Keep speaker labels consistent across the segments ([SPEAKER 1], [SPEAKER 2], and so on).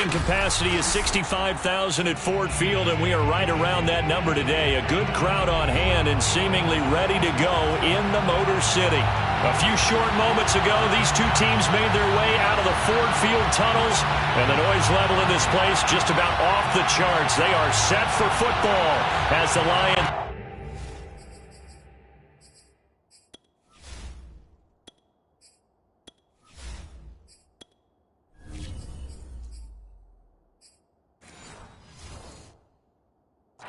[SPEAKER 1] seating capacity is 65,000 at Ford Field, and we are right around that number today. A good crowd on hand and seemingly ready to go in the Motor City. A few short moments ago, these two teams made their way out of the Ford Field tunnels, and the noise level in this place just about off the charts. They are set for football as the Lions...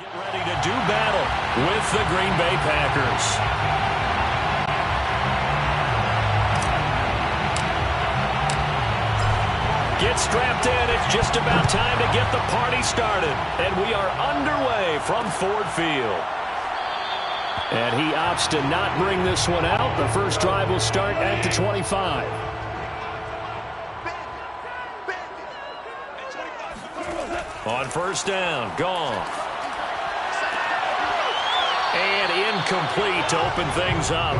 [SPEAKER 1] get ready to do battle with the Green Bay Packers. Get strapped in. It's just about time to get the party started. And we are underway from Ford Field. And he opts to not bring this one out. The first drive will start at the 25. On first down, Goff. And incomplete to open things up.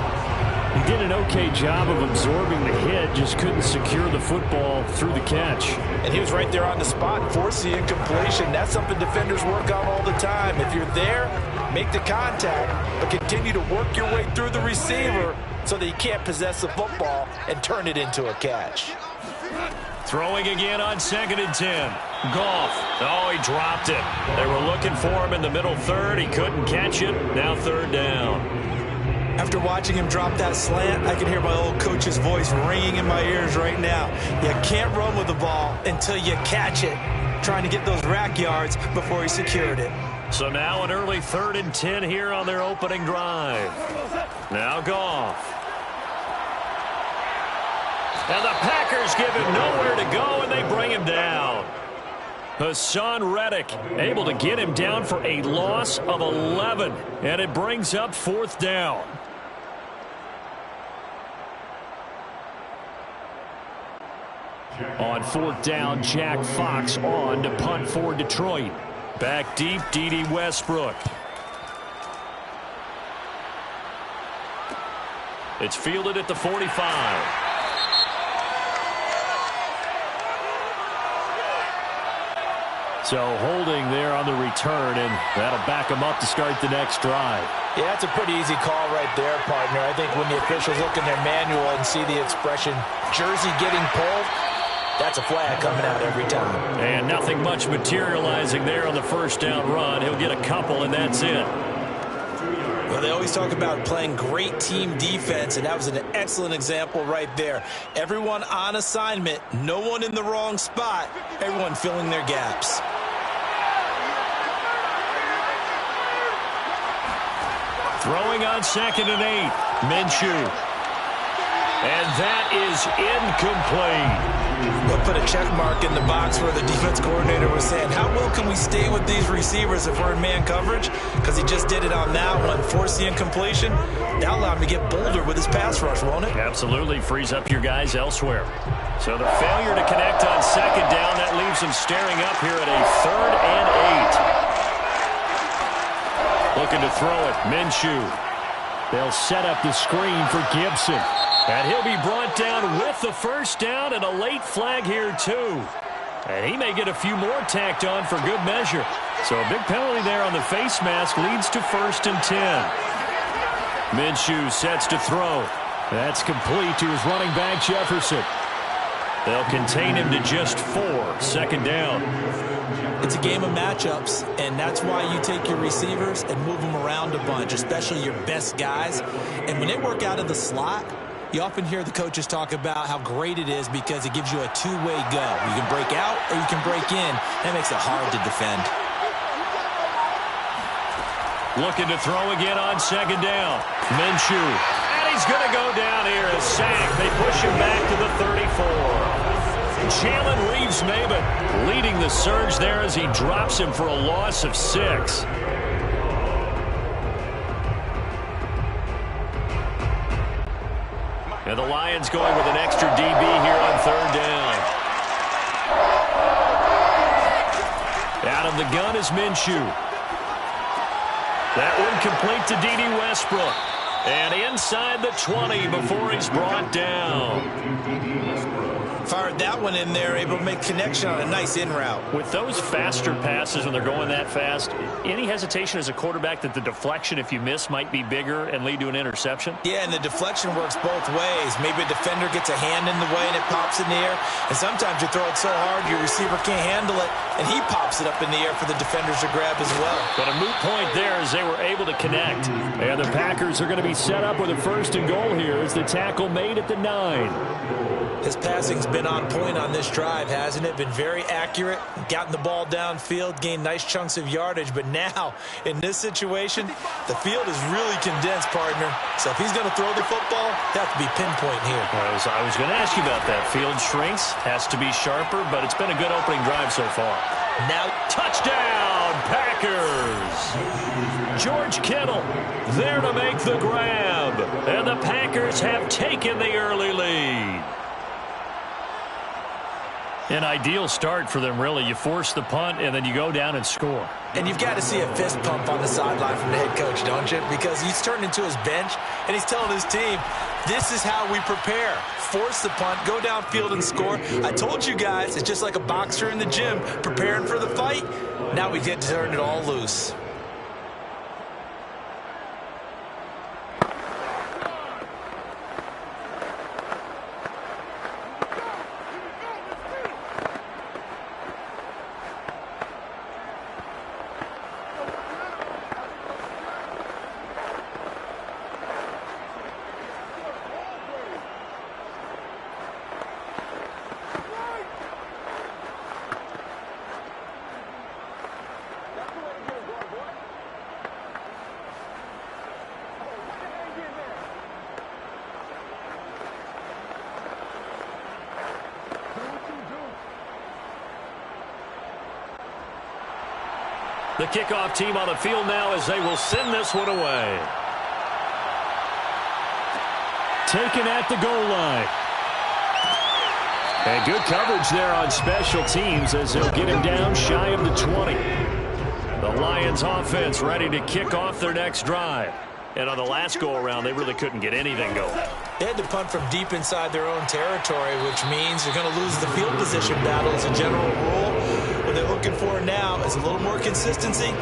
[SPEAKER 1] He did an okay job of absorbing the hit, just couldn't secure the football through the catch.
[SPEAKER 2] And he was right there on the spot and forced the incompletion. That's something defenders work on all the time. If you're there, make the contact, but continue to work your way through the receiver so that you can't possess the football and turn it into a catch.
[SPEAKER 1] Throwing again on 2nd and 10. Goff. Oh, he dropped it. They were looking for him in the middle third. He couldn't catch it. Now 3rd down.
[SPEAKER 3] After watching him drop that slant, I can hear my old coach's voice ringing in my ears right now. You can't run with the ball until you catch it. Trying to get those rack yards before he secured it.
[SPEAKER 1] So now an early 3rd and 10 here on their opening drive. Now Goff. And the Packers give him nowhere to go, and they bring him down. Hassan Reddick able to get him down for a loss of 11, and it brings up 4th down. On 4th down, Jack Fox on to punt for Detroit. Back deep, D.D. Westbrook. It's fielded at the 45. So holding there on the return, and that'll back them up to start the next drive.
[SPEAKER 2] Yeah, that's a pretty easy call right there, partner. I think when the officials look in their manual and see the expression, jersey getting pulled, that's a flag coming out every time.
[SPEAKER 1] And nothing much materializing there on the first down run. He'll get a couple, and that's it.
[SPEAKER 3] Well, they always talk about playing great team defense, and that was an excellent example right there. Everyone on assignment, no one in the wrong spot, everyone filling their gaps.
[SPEAKER 1] Throwing on 2nd and 8, Minshew. And that is incomplete.
[SPEAKER 3] We'll put a check mark in the box where the defense coordinator was saying, how well can we stay with these receivers if we're in man coverage? Because he just did it on that one, forced the incompletion. That'll allow him to get bolder with his pass rush, won't it?
[SPEAKER 1] Absolutely, frees up your guys elsewhere. So the failure to connect on 2nd down, that leaves him staring up here at a 3rd and 8. Looking to throw it, Minshew. They'll set up the screen for Gibson. And he'll be brought down with the first down, and a late flag here, too. And he may get a few more tacked on for good measure. So a big penalty there on the face mask leads to 1st and 10. Minshew sets to throw. That's complete to his running back, Jefferson. They'll contain him to just 4. 2nd down.
[SPEAKER 3] It's a game of matchups, and that's why you take your receivers and move them around a bunch, especially your best guys. And when they work out of the slot, you often hear the coaches talk about how great it is because it gives you a two-way go. You can break out or you can break in. That makes it hard to defend.
[SPEAKER 1] Looking to throw again on 2nd down. Minshew. And he's going to go down here. A sack. They push him back to the 34. Jalen Reeves-Maybin leading the surge there as he drops him for a loss of 6. And the Lions going with an extra DB here on 3rd down. Out of the gun is Minshew. That one complete to D.D. Westbrook. And inside the 20 before he's brought down.
[SPEAKER 3] Fired that one in there, able to make connection on a nice in route.
[SPEAKER 1] With those faster passes when they're going that fast, any hesitation as a quarterback that the deflection, if you miss, might be bigger and lead to an interception?
[SPEAKER 3] Yeah, and the deflection works both ways. Maybe a defender gets a hand in the way and it pops in the air. And sometimes you throw it so hard your receiver can't handle it, and he pops it up in the air for the defenders to grab as well.
[SPEAKER 1] But a moot point there as they were able to connect. And the Packers are going to be set up with a first and goal here as the tackle made at the 9.
[SPEAKER 3] His passing's been on point on this drive, hasn't it? Been very accurate, gotten the ball downfield, gained nice chunks of yardage. But now, in this situation, the field is really condensed, partner. So if he's going to throw the football, they have to be pinpoint here.
[SPEAKER 1] I was going to ask you about that. Field shrinks, has to be sharper, but it's been a good opening drive so far.
[SPEAKER 3] Now,
[SPEAKER 1] touchdown, Packers! George Kittle there to make the grab. And the Packers have taken the early lead. An ideal start for them, really. You force the punt, and then you go down and score.
[SPEAKER 3] And you've got to see a fist pump on the sideline from the head coach, don't you? Because he's turned into his bench, and he's telling his team, this is how we prepare. Force the punt, go downfield and score. I told you guys, it's just like a boxer in the gym preparing for the fight. Now we get to turn it all loose.
[SPEAKER 1] The kickoff team on the field now as they will send this one away. Taken at the goal line. And good coverage there on special teams as they'll get him down shy of the 20. The Lions offense ready to kick off their next drive. And on the last go-around, they really couldn't get anything going.
[SPEAKER 3] They had to punt from deep inside their own territory, which means they're going to lose the field position battle as a general rule. What they're looking for now is a little more consistency,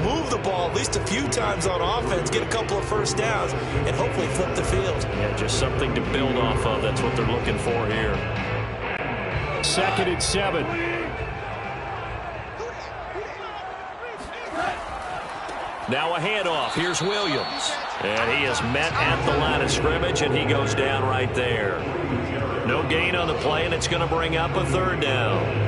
[SPEAKER 3] move the ball at least a few times on offense, get a couple of first downs, and hopefully flip the field.
[SPEAKER 1] Yeah, just something to build off of. That's what they're looking for here. 2nd and 7. Now a handoff. Here's Williams. And he is met at the line of scrimmage, and he goes down right there. No gain on the play, and it's going to bring up a 3rd down.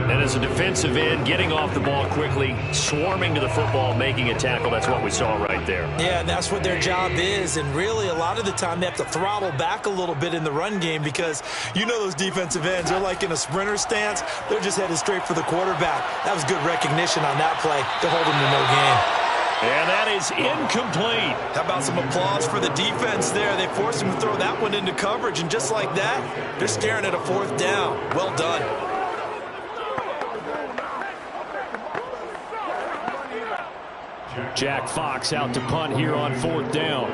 [SPEAKER 1] And as a defensive end, getting off the ball quickly, swarming to the football, making a tackle, that's what we saw right there.
[SPEAKER 3] Yeah, and that's what their job is. And really, a lot of the time, they have to throttle back a little bit in the run game because you know those defensive ends, they're like in a sprinter stance. They're just headed straight for the quarterback. That was good recognition on that play to hold them to no gain.
[SPEAKER 1] And that is incomplete.
[SPEAKER 3] How about some applause for the defense there? They forced him to throw that one into coverage, and just like that, they're staring at a 4th down. Well done.
[SPEAKER 1] Jack Fox out to punt here on 4th down.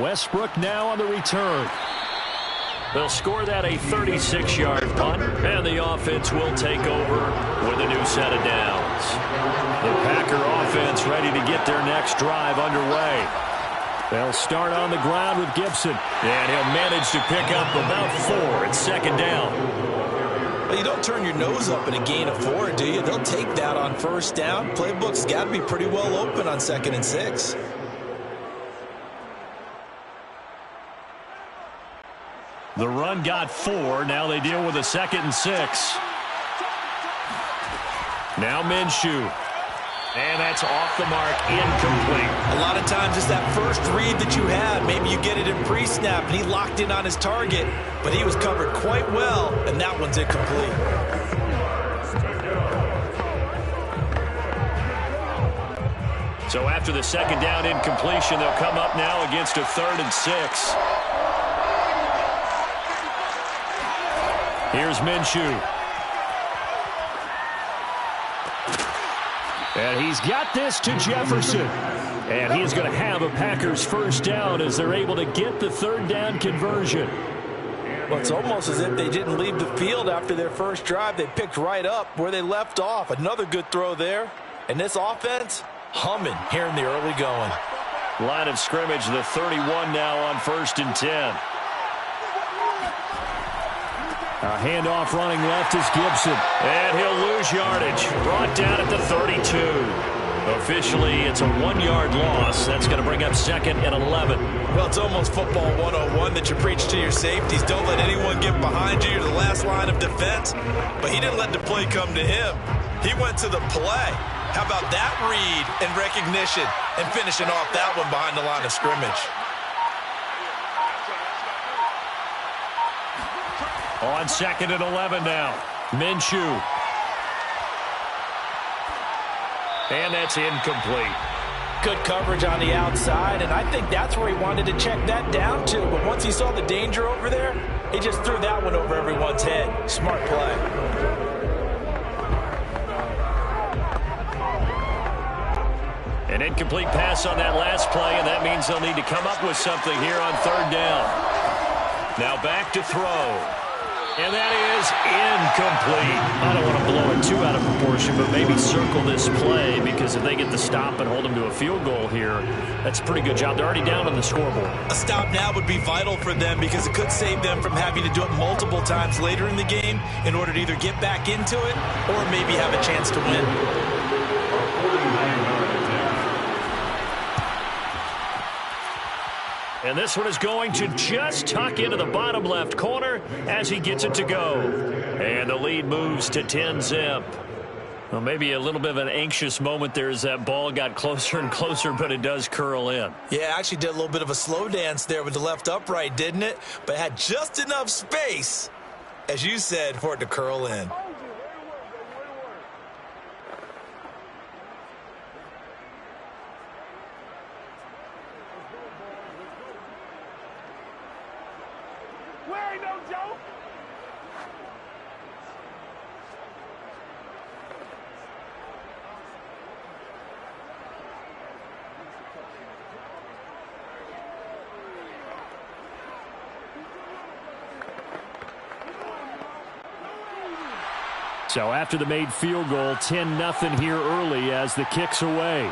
[SPEAKER 1] Westbrook now on the return. They'll score that a 36-yard punt, and the offense will take over with a new set of downs. The Packer offense ready to get their next drive underway. They'll start on the ground with Gibson, and he'll manage to pick up about 4 at 2nd down.
[SPEAKER 3] Well, you don't turn your nose up in a gain of 4, do you? They'll take that on 1st down. Playbook's got to be pretty well open on 2nd and 6.
[SPEAKER 1] The run got 4. Now they deal with a 2nd and 6. Now Minshew. And that's off the mark, incomplete.
[SPEAKER 3] A lot of times it's that first read that you have. Maybe you get it in pre-snap, and he locked in on his target, but he was covered quite well, and that one's incomplete.
[SPEAKER 1] So after the 2nd down incompletion, they'll come up now against a 3rd and 6. Here's Minshew. And he's got this to Jefferson. And he's going to have a Packers first down as they're able to get the third down conversion.
[SPEAKER 2] Well, it's almost as if they didn't leave the field after their first drive. They picked right up where they left off. Another good throw there. And this offense, humming here in the early going.
[SPEAKER 1] Line of scrimmage, the 31 now on 1st and 10. A handoff running left is Gibson. And he'll lose yardage. Brought down at the 32. Officially, it's a 1-yard loss. That's going to bring up 2nd and 11.
[SPEAKER 2] Well, it's almost football 101 that you preach to your safeties. Don't let anyone get behind you. You're the last line of defense. But he didn't let the play come to him. He went to the play. How about that read and recognition and finishing off that one behind the line of scrimmage?
[SPEAKER 1] On 2nd and 11 now. Minshew. And that's incomplete.
[SPEAKER 2] Good coverage on the outside, and I think that's where he wanted to check that down to. But once he saw the danger over there, he just threw that one over everyone's head. Smart play.
[SPEAKER 1] An incomplete pass on that last play, and that means they'll need to come up with something here on 3rd down. Now back to throw. And that is incomplete. I don't want to blow it too out of proportion, but maybe circle this play, because if they get the stop and hold them to a field goal here, that's a pretty good job. They're already down on the scoreboard.
[SPEAKER 3] A stop now would be vital for them, because it could save them from having to do it multiple times later in the game in order to either get back into it or maybe have a chance to win.
[SPEAKER 1] And this one is going to just tuck into the bottom left corner as he gets it to go. And the lead moves to 10-zip. Well, maybe a little bit of an anxious moment there as that ball got closer and closer, but it does curl in.
[SPEAKER 3] Yeah, actually did a little bit of a slow dance there with the left upright, didn't it? But had just enough space, as you said, for it to curl in.
[SPEAKER 1] So after the made field goal, 10-0 here early as the kick's away.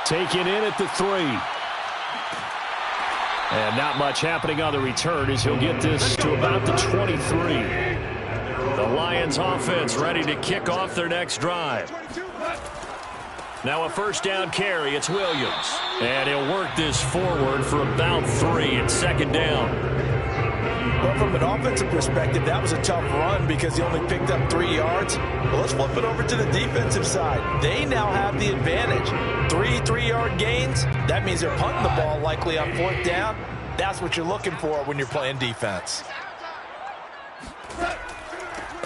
[SPEAKER 1] Taken in at the 3. And not much happening on the return as he'll get this to about the 23. The Lions offense ready to kick off their next drive. Now a first down carry. It's Williams. And he'll work this forward for about 3. It's 2nd down.
[SPEAKER 2] But from an offensive perspective, that was a tough run because he only picked up 3 yards. Well, let's flip it over to the defensive side. They now have the advantage. 3 3-yard gains. That means they're punting the ball likely on 4th down. That's what you're looking for when you're playing defense.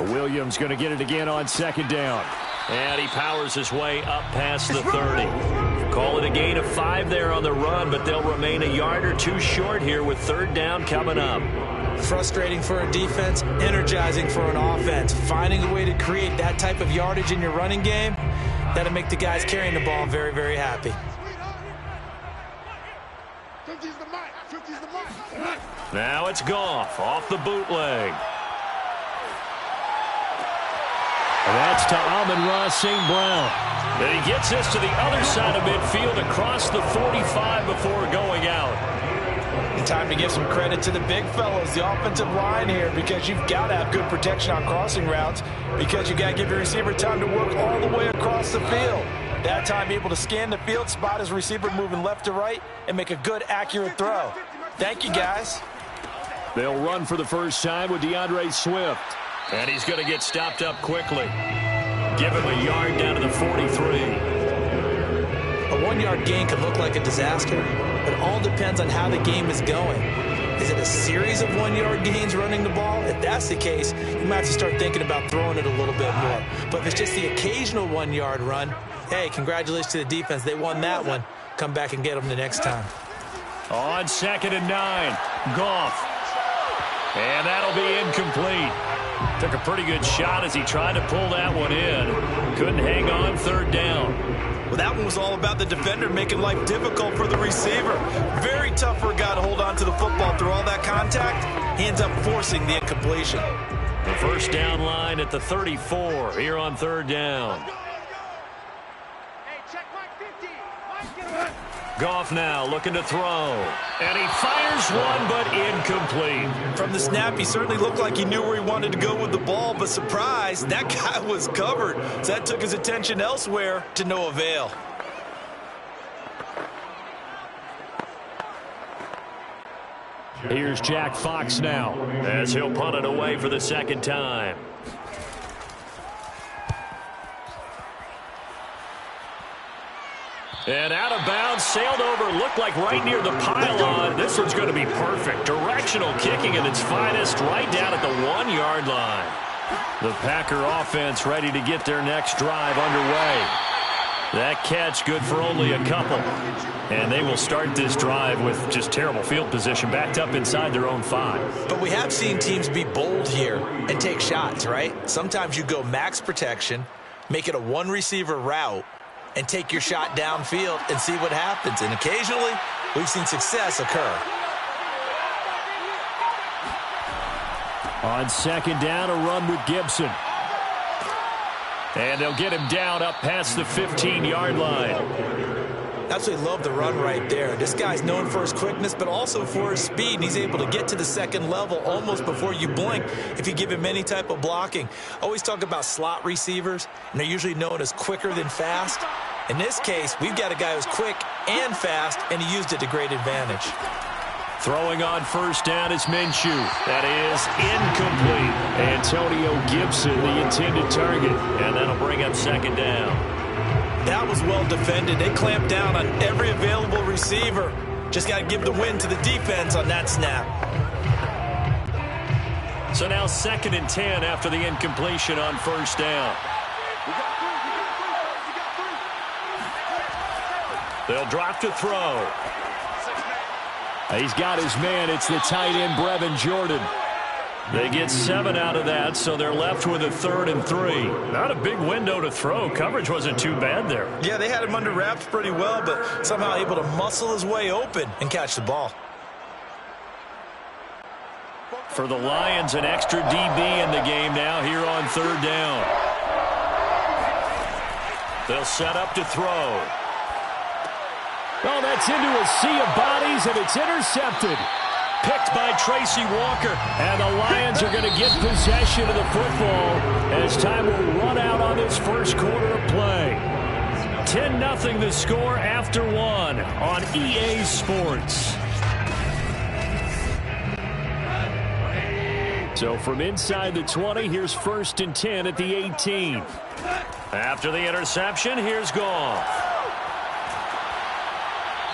[SPEAKER 1] Williams going to get it again on 2nd down. And he powers his way up past the 30. Call it a gain of 5 there on the run, but they'll remain a yard or 2 short here with 3rd down coming up.
[SPEAKER 3] Frustrating for a defense, energizing for an offense. Finding a way to create that type of yardage in your running game, that'll make the guys carrying the ball very, very happy.
[SPEAKER 1] Now it's Goff off the bootleg. And that's to Amon-Ra St. Brown. And he gets this to the other side of midfield across the 45 before going out.
[SPEAKER 2] Time to give some credit to the big fellows, the offensive line here, because you've got to have good protection on crossing routes, because you got to give your receiver time to work all the way across the field. That time able to scan the field, spot his receiver moving left to right, and make a good, accurate throw. Thank you, guys.
[SPEAKER 1] They'll run for the first time with DeAndre Swift. And he's going to get stopped up quickly. Give him a yard down to the 43.
[SPEAKER 3] A 1-yard gain could look like a disaster. It all depends on how the game is going. Is it a series of 1-yard gains running the ball? If that's the case, you might have to start thinking about throwing it a little bit more. But if it's just the occasional 1-yard run, hey, congratulations to the defense. They won that one. Come back and get them the next time.
[SPEAKER 1] On 2nd and 9, Goff. And that'll be incomplete. Took a pretty good shot as he tried to pull that one in. Couldn't hang on third down.
[SPEAKER 2] Well, that one was all about the defender making life difficult for the receiver. Very tough for a guy to hold on to the football through all that contact. He ends up forcing the incompletion.
[SPEAKER 1] The first down line at the 34 here on third down. Goff now looking to throw. And he fires one, but incomplete.
[SPEAKER 2] From the snap, he certainly looked like he knew where he wanted to go with the ball, but surprise, that guy was covered. So that took his attention elsewhere to no avail.
[SPEAKER 1] Here's Jack Fox now as he'll punt it away for the second time. And out of bounds, sailed over, looked like right near the pylon. This one's going to be perfect. Directional kicking at its finest, right down at the 1-yard line. The Packer offense ready to get their next drive underway. That catch good for only a couple. And they will start this drive with just terrible field position, backed up inside their own 5.
[SPEAKER 3] But we have seen teams be bold here and take shots, right? Sometimes you go max protection, make it a one-receiver route, and take your shot downfield and see what happens. And occasionally, we've seen success occur.
[SPEAKER 1] On second down, a run with Gibson. And they'll get him down up past the 15-yard line.
[SPEAKER 3] Absolutely love the run right there. This guy's known for his quickness, but also for his speed. And he's able to get to the second level almost before you blink if you give him any type of blocking. Always talk about slot receivers, and they're usually known as quicker than fast. In this case, we've got a guy who's quick and fast, and he used it to great advantage.
[SPEAKER 1] Throwing on first down is Minshew. That is incomplete. Antonio Gibson, the intended target. And that'll bring up second down.
[SPEAKER 2] That was well defended. They clamped down on every available receiver. Just got to give the win to the defense on that snap.
[SPEAKER 1] So now 2nd and 10 after the incompletion on first down. They'll drop to throw. He's got his man. It's the tight end, Brevin Jordan. They get 7 out of that, so they're left with a 3rd and 3. Not a big window to throw. Coverage wasn't too bad there.
[SPEAKER 2] Yeah, they had him under wraps pretty well, but somehow able to muscle his way open and catch the ball.
[SPEAKER 1] For the Lions, an extra DB in the game now here on third down. They'll set up to throw. Oh, that's into a sea of bodies, and it's intercepted. Picked by Tracy Walker, and the Lions are going to get possession of the football as time will run out on this first quarter of play. 10-0 the score after 1 on EA Sports. So from inside the 20, here's 1st and 10 at the 18. After the interception, here's Goff.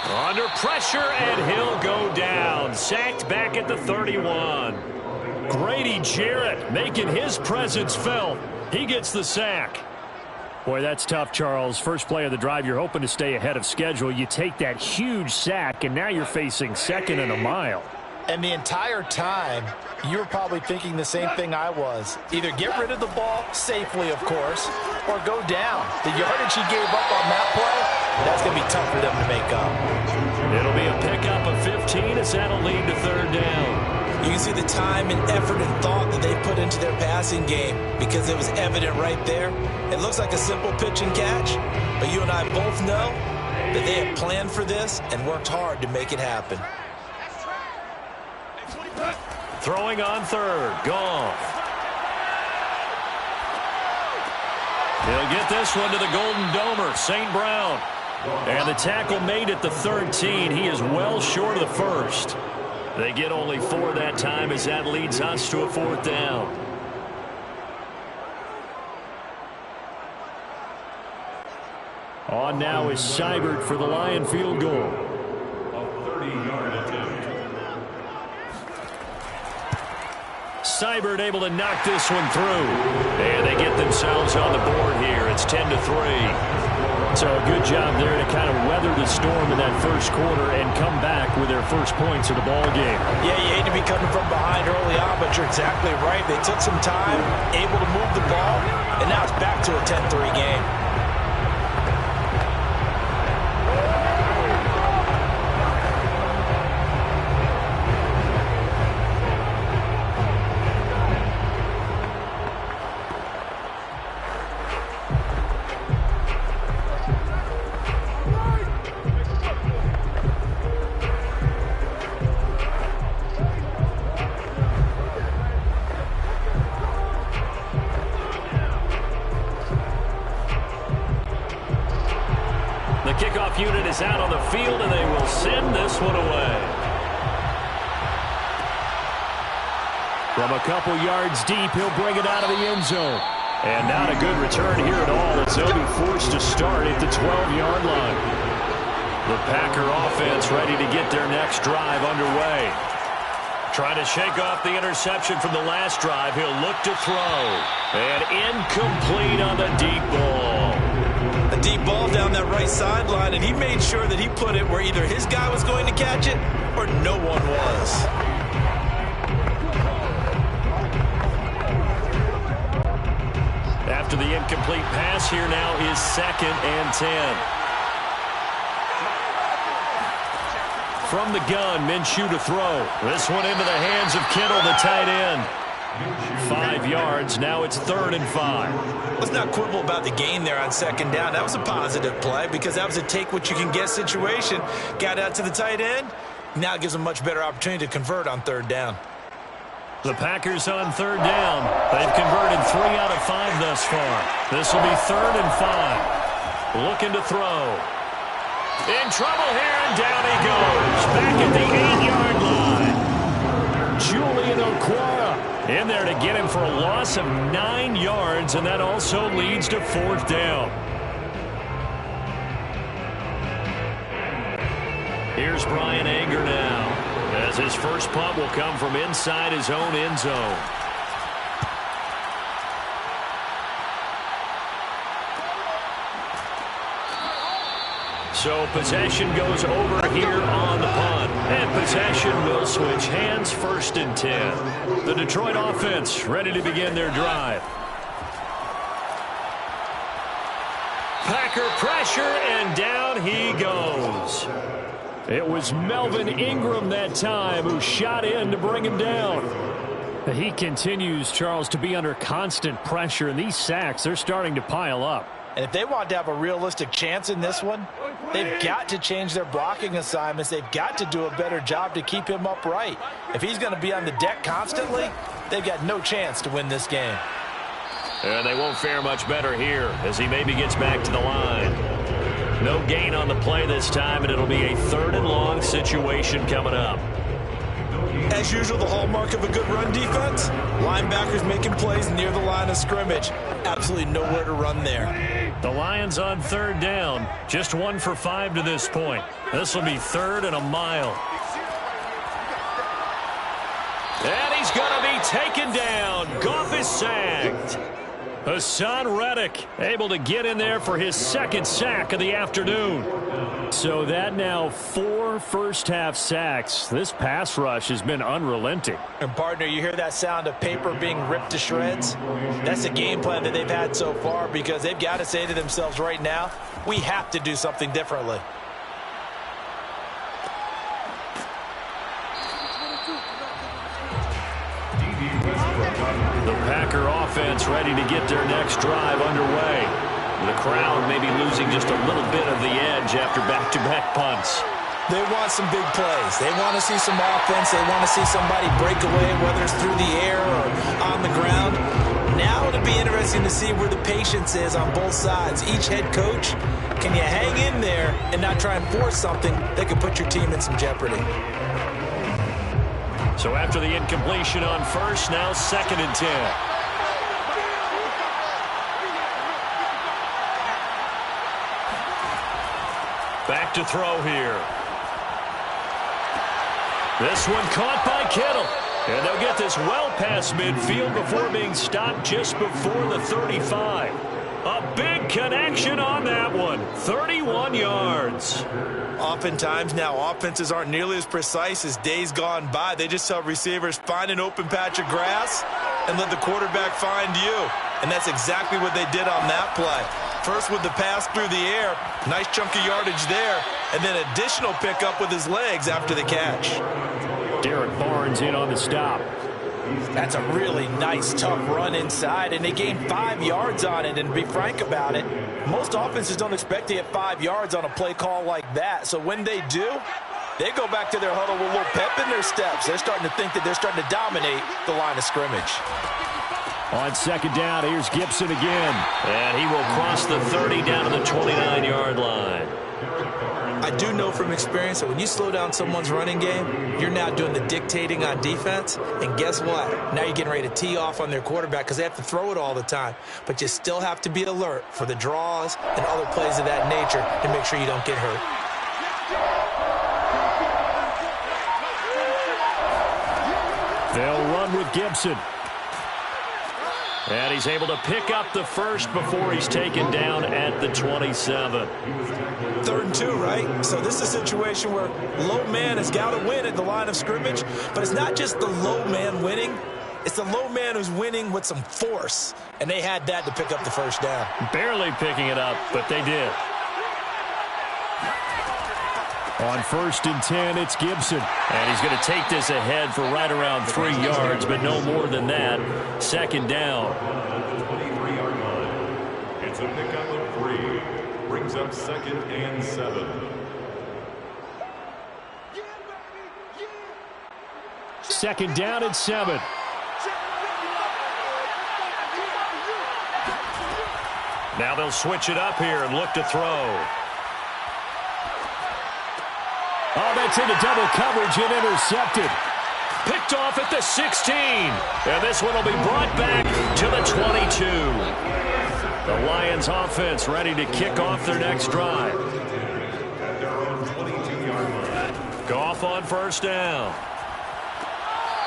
[SPEAKER 1] Under pressure, and he'll go down. Sacked back at the 31. Grady Jarrett making his presence felt. He gets the sack. Boy, that's tough, Charles. First play of the drive, you're hoping to stay ahead of schedule. You take that huge sack, and now you're facing 2nd and a mile.
[SPEAKER 2] And the entire time, you were probably thinking the same thing I was. Either get rid of the ball safely, of course, or go down. The yardage he gave up on that play, that's going to be tough for them to make up.
[SPEAKER 1] It'll be a pickup of 15 as that'll lead to 3rd down.
[SPEAKER 3] You can see the time and effort and thought that they put into their passing game because it was evident right there. It looks like a simple pitch and catch, but you and I both know that they have planned for this and worked hard to make it happen.
[SPEAKER 1] Throwing on 3rd, Goff. He'll get this one to the Golden Domer, St. Brown. And the tackle made at the 13. He is well short of the 1st. They get only 4 that time as that leads us to a 4th down. On now is Seibert for the Lion field goal. A 30-yard attempt. Seibert able to knock this one through. And they get themselves on the board here. It's 10-3. So a good job there to kind of weather the storm in that first quarter and come back with their first points of the ball game.
[SPEAKER 2] Yeah, you hate to be coming from behind early on, but you're exactly right. They took some time, able to move the ball, and now it's back to a 10-3 game.
[SPEAKER 1] The kickoff unit is out on the field, and they will send this one away. From a couple yards deep, he'll bring it out of the end zone. And not a good return here at all, as they'll be forced to start at the 12-yard line. The Packer offense ready to get their next drive underway. Trying to shake off the interception from the last drive. He'll look to throw. And incomplete on the deep ball.
[SPEAKER 2] A deep ball down that right sideline, and he made sure that he put it where either his guy was going to catch it or no one was.
[SPEAKER 1] After the incomplete pass, here now is 2nd and 10. From the gun, Minshew to throw. This one into the hands of Kittle, the tight end. 5 yards. Now it's 3rd and 5.
[SPEAKER 2] Let's not quibble about the gain there on 2nd down. That was a positive play because that was a take-what-you-can-get situation. Got out to the tight end. Now it gives them a much better opportunity to convert on 3rd down.
[SPEAKER 1] The Packers on 3rd down. They've converted 3 out of 5 thus far. This will be 3rd and 5. Looking to throw. In trouble here, and down he goes. Back at the 8-yard line. Julian Okwara in there to get him for a loss of 9 yards, and that also leads to 4th down. Here's Brian Anger now, as his first punt will come from inside his own end zone. So possession goes over here on the punt. And possession will switch hands, 1st and 10. The Detroit offense ready to begin their drive. Packer pressure, and down he goes. It was Melvin Ingram that time who shot in to bring him down. He continues, Charles, to be under constant pressure, and these sacks, they're starting to pile up.
[SPEAKER 2] And if they want to have a realistic chance in this one, they've got to change their blocking assignments. They've got to do a better job to keep him upright. If he's going to be on the deck constantly, they've got no chance to win this game.
[SPEAKER 1] And they won't fare much better here as he maybe gets back to the line. No gain on the play this time, and it'll be a 3rd and long situation coming up.
[SPEAKER 2] As usual, the hallmark of a good run defense, linebackers making plays near the line of scrimmage. Absolutely nowhere to run there.
[SPEAKER 1] The Lions on 3rd down, just 1 for 5 to this point. This will be 3rd and a mile. And he's going to be taken down. Goff is sacked. Hassan Reddick able to get in there for his 2nd sack of the afternoon. So that now 4 first-half sacks. This pass rush has been unrelenting.
[SPEAKER 2] And, partner, you hear that sound of paper being ripped to shreds? That's the game plan that they've had so far because they've got to say to themselves right now, we have to do something differently.
[SPEAKER 1] The Packer offense ready to get their next drive underway. The crowd may be losing just a little bit of the edge after back-to-back punts.
[SPEAKER 2] They want some big plays. They want to see some offense. They want to see somebody break away, whether it's through the air or on the ground. Now it'll be interesting to see where the patience is on both sides. Each head coach, can you hang in there and not try and force something that could put your team in some jeopardy?
[SPEAKER 1] So after the incompletion on 1st, now 2nd and 10. Back to throw here. This one caught by Kittle. And they'll get this well past midfield before being stopped just before the 35. A big connection on that one. 31 yards.
[SPEAKER 2] Oftentimes now, offenses aren't nearly as precise as days gone by. They just tell receivers, find an open patch of grass and let the quarterback find you. And that's exactly what they did on that play. First with the pass through the air, nice chunk of yardage there, and then additional pickup with his legs after the catch.
[SPEAKER 1] Derek Barnes in on the stop.
[SPEAKER 2] That's a really nice, tough run inside, and they gained 5 yards on it. And to be frank about it, most offenses don't expect to get 5 yards on a play call like that. So when they do, they go back to their huddle with a little pep in their steps. They're starting to think that they're starting to dominate the line of scrimmage.
[SPEAKER 1] On second down, here's Gibson again. And he will cross the 30 down to the 29-yard line.
[SPEAKER 3] I do know from experience that when you slow down someone's running game, you're now doing the dictating on defense. And guess what? Now you're getting ready to tee off on their quarterback because they have to throw it all the time. But you still have to be alert for the draws and other plays of that nature to make sure you don't get hurt.
[SPEAKER 1] They'll run with Gibson. And he's able to pick up the first before he's taken down at the 27.
[SPEAKER 3] 3rd and 2, right? So this is a situation where low man has got to win at the line of scrimmage. But it's not just the low man winning. It's the low man who's winning with some force. And they had that to pick up the first down.
[SPEAKER 1] Barely picking it up, but they did. On 1st and 10, it's Gibson. And he's going to take this ahead for right around 3 yards, but no more than that. 2nd down.
[SPEAKER 4] 23-yard line. It's a pickup of 3. Brings up 2nd and 7.
[SPEAKER 1] Second down and 7. Now they'll switch it up here and look to throw. Oh, that's into double coverage and intercepted. Picked off at the 16. And this one will be brought back to the 22. The Lions offense ready to kick off their next drive. Goff on 1st down.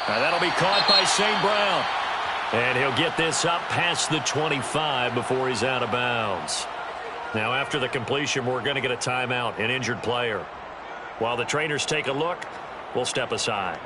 [SPEAKER 1] And that'll be caught by St. Brown. And he'll get this up past the 25 before he's out of bounds. Now after the completion, we're going to get a timeout, an injured player. While the trainers take a look, we'll step aside.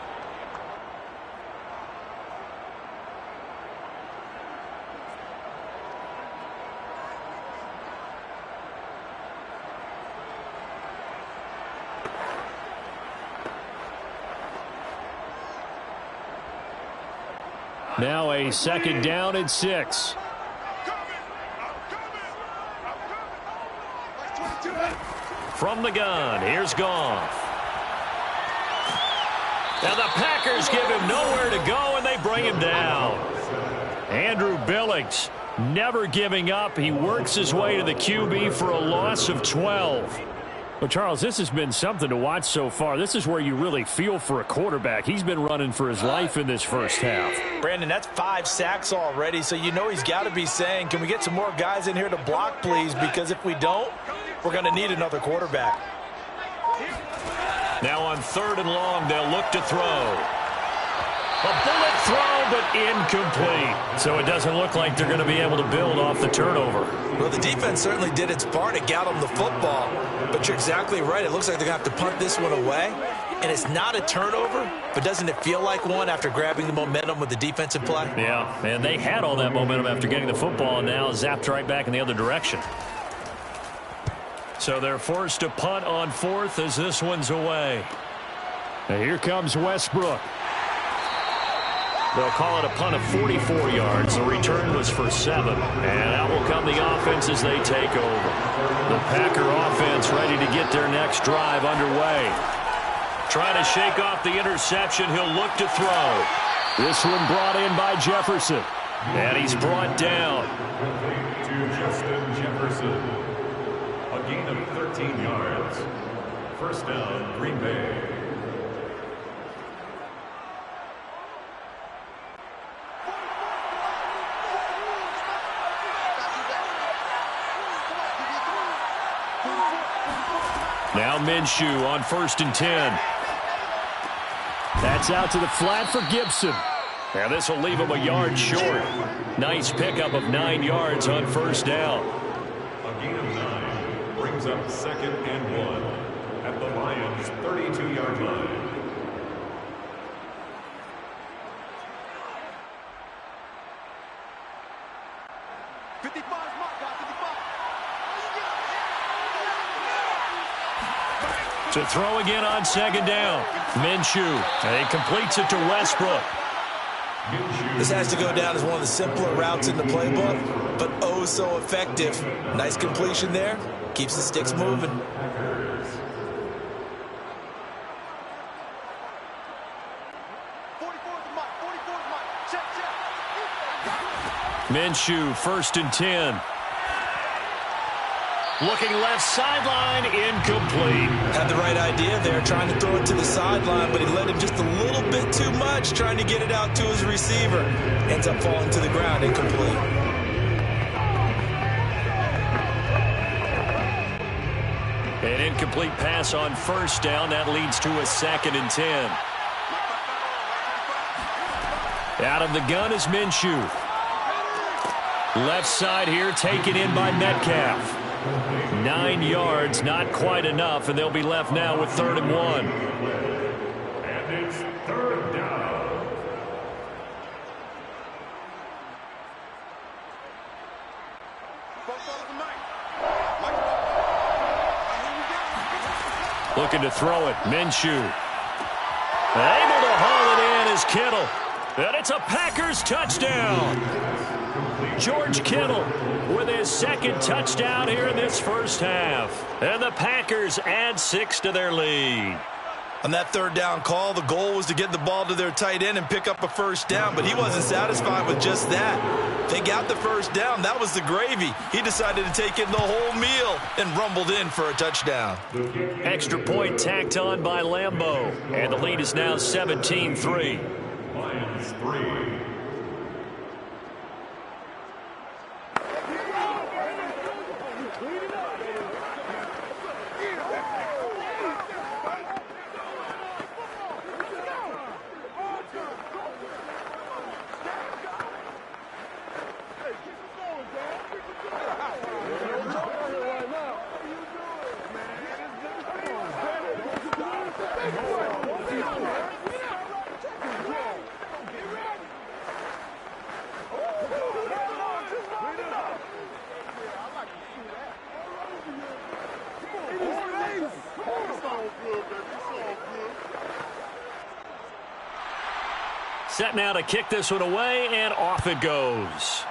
[SPEAKER 1] Now a 2nd down and 6. From the gun, here's Goff. Now the Packers give him nowhere to go, and they bring him down. Andrew Billings never giving up. He works his way to the QB for a loss of 12. Well, Charles, this has been something to watch so far. This is where you really feel for a quarterback. He's been running for his life in this first half.
[SPEAKER 2] Brandon, that's 5 sacks already, so you know he's got to be saying, can we get some more guys in here to block, please? Because if we don't, we're going to need another quarterback.
[SPEAKER 1] Now on 3rd and long, they'll look to throw. A bullet throw, but incomplete. So it doesn't look like they're going to be able to build off the turnover.
[SPEAKER 3] Well, the defense certainly did its part to get them the football. But you're exactly right. It looks like they're going to have to punt this one away. And it's not a turnover, but doesn't it feel like one after grabbing the momentum with the defensive play?
[SPEAKER 1] Yeah, and they had all that momentum after getting the football, and now zapped right back in the other direction. So they're forced to punt on 4th as this one's away. And here comes Westbrook. They'll call it a punt of 44 yards. The return was for 7. And out will come the offense as they take over. The Packer offense ready to get their next drive underway. Trying to shake off the interception. He'll look to throw. This one brought in by Jefferson. And he's brought down.
[SPEAKER 4] To Justin Jefferson. A gain of 13 yards. 1st down, Green Bay.
[SPEAKER 1] Now Minshew on 1st and 10. That's out to the flat for Gibson. Now this will leave him a yard short. Nice pickup of 9 yards on 1st down.
[SPEAKER 4] brings up 2nd and 1 at the Lions' 32-yard line.
[SPEAKER 1] To throw again on 2nd down. Minshew. He completes it to Westbrook.
[SPEAKER 3] This has to go down as one of the simpler routes in the playbook, but oh so effective. Nice completion there. Keeps the sticks moving.
[SPEAKER 1] Minshew, 1st and 10. Looking left sideline, incomplete.
[SPEAKER 3] Had the right idea there, trying to throw it to the sideline, but he led him just a little bit too much, trying to get it out to his receiver. Ends up falling to the ground, incomplete.
[SPEAKER 1] An incomplete pass on 1st down. That leads to a 2nd and 10. Out of the gun is Minshew. Left side here, taken in by Metcalf. 9 yards, not quite enough, and they'll be left now with 3rd and 1.
[SPEAKER 4] And it's 3rd down.
[SPEAKER 1] Looking to throw it, Minshew. Able to haul it in is Kittle. And it's a Packers touchdown. George Kittle with his 2nd touchdown here in this 1st half. And the Packers add 6 to their lead.
[SPEAKER 3] On that 3rd down call, the goal was to get the ball to their tight end and pick up a 1st down, but he wasn't satisfied with just that. They got the 1st down. That was the gravy. He decided to take in the whole meal and rumbled in for a touchdown.
[SPEAKER 1] Extra point tacked on by Lambeau. And the lead is now 17-3.
[SPEAKER 4] Lions 3.
[SPEAKER 1] Set now to kick this one away, and off it goes.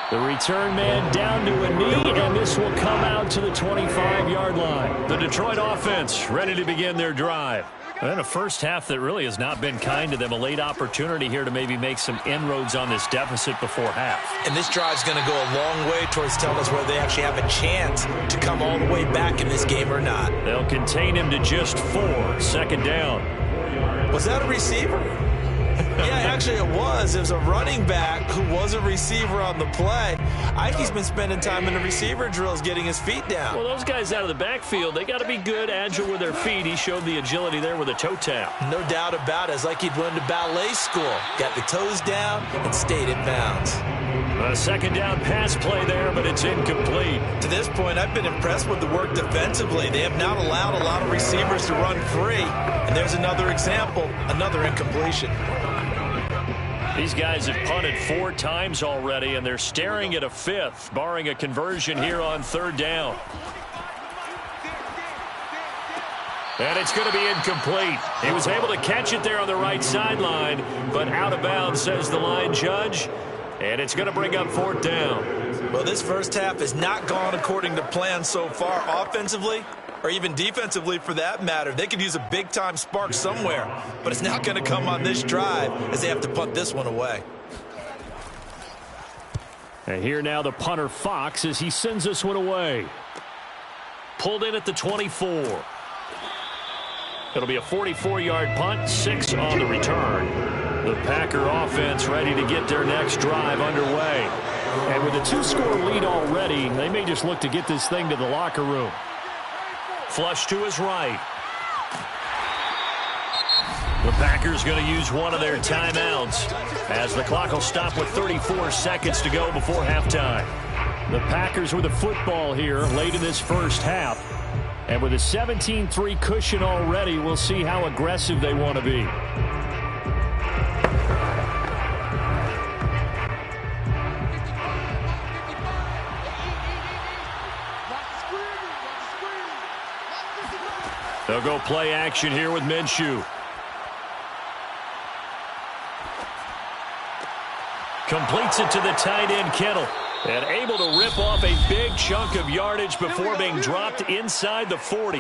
[SPEAKER 1] The return man down to a knee, and this will come out to the 25-yard line. The Detroit offense ready to begin their drive. And a 1st half that really has not been kind to them. A late opportunity here to maybe make some inroads on this deficit before half.
[SPEAKER 3] And this drive's going to go a long way towards telling us whether they actually have a chance to come all the way back in this game or not.
[SPEAKER 1] They'll contain him to just 4. 2nd down.
[SPEAKER 3] Was that a receiver? Yeah, actually it was. It was a running back who was a receiver on the play. I think he's been spending time in the receiver drills getting his feet down.
[SPEAKER 1] Well, those guys out of the backfield, they got to be good, agile with their feet. He showed the agility there with a toe tap.
[SPEAKER 3] No doubt about it. It's like he'd went to ballet school. Got the toes down and stayed in bounds.
[SPEAKER 1] A 2nd down pass play there, but it's incomplete.
[SPEAKER 3] To this point, I've been impressed with the work defensively. They have not allowed a lot of receivers to run free. And there's another example, another incompletion.
[SPEAKER 1] These guys have punted 4 times already, and they're staring at a 5th, barring a conversion here on 3rd down. And it's going to be incomplete. He was able to catch it there on the right sideline, but out of bounds, says the line judge. And it's going to bring up 4th down.
[SPEAKER 3] Well, this 1st half has not gone according to plan so far offensively, or even defensively for that matter. They could use a big-time spark somewhere, but it's not going to come on this drive as they have to punt this one away.
[SPEAKER 1] And here now the punter Fox as he sends this one away. Pulled in at the 24. It'll be a 44-yard punt, 6 on the return. The Packer offense ready to get their next drive underway. And with a 2-score lead already, they may just look to get this thing to the locker room. Flush to his right. The Packers going to use one of their timeouts as the clock will stop with 34 seconds to go before halftime. The Packers with the football here late in this first half. And with a 17-3 cushion already, we'll see how aggressive they want to be. They'll go play action here with Minshew. Completes it to the tight end, Kittle. And able to rip off a big chunk of yardage before being dropped inside the 40.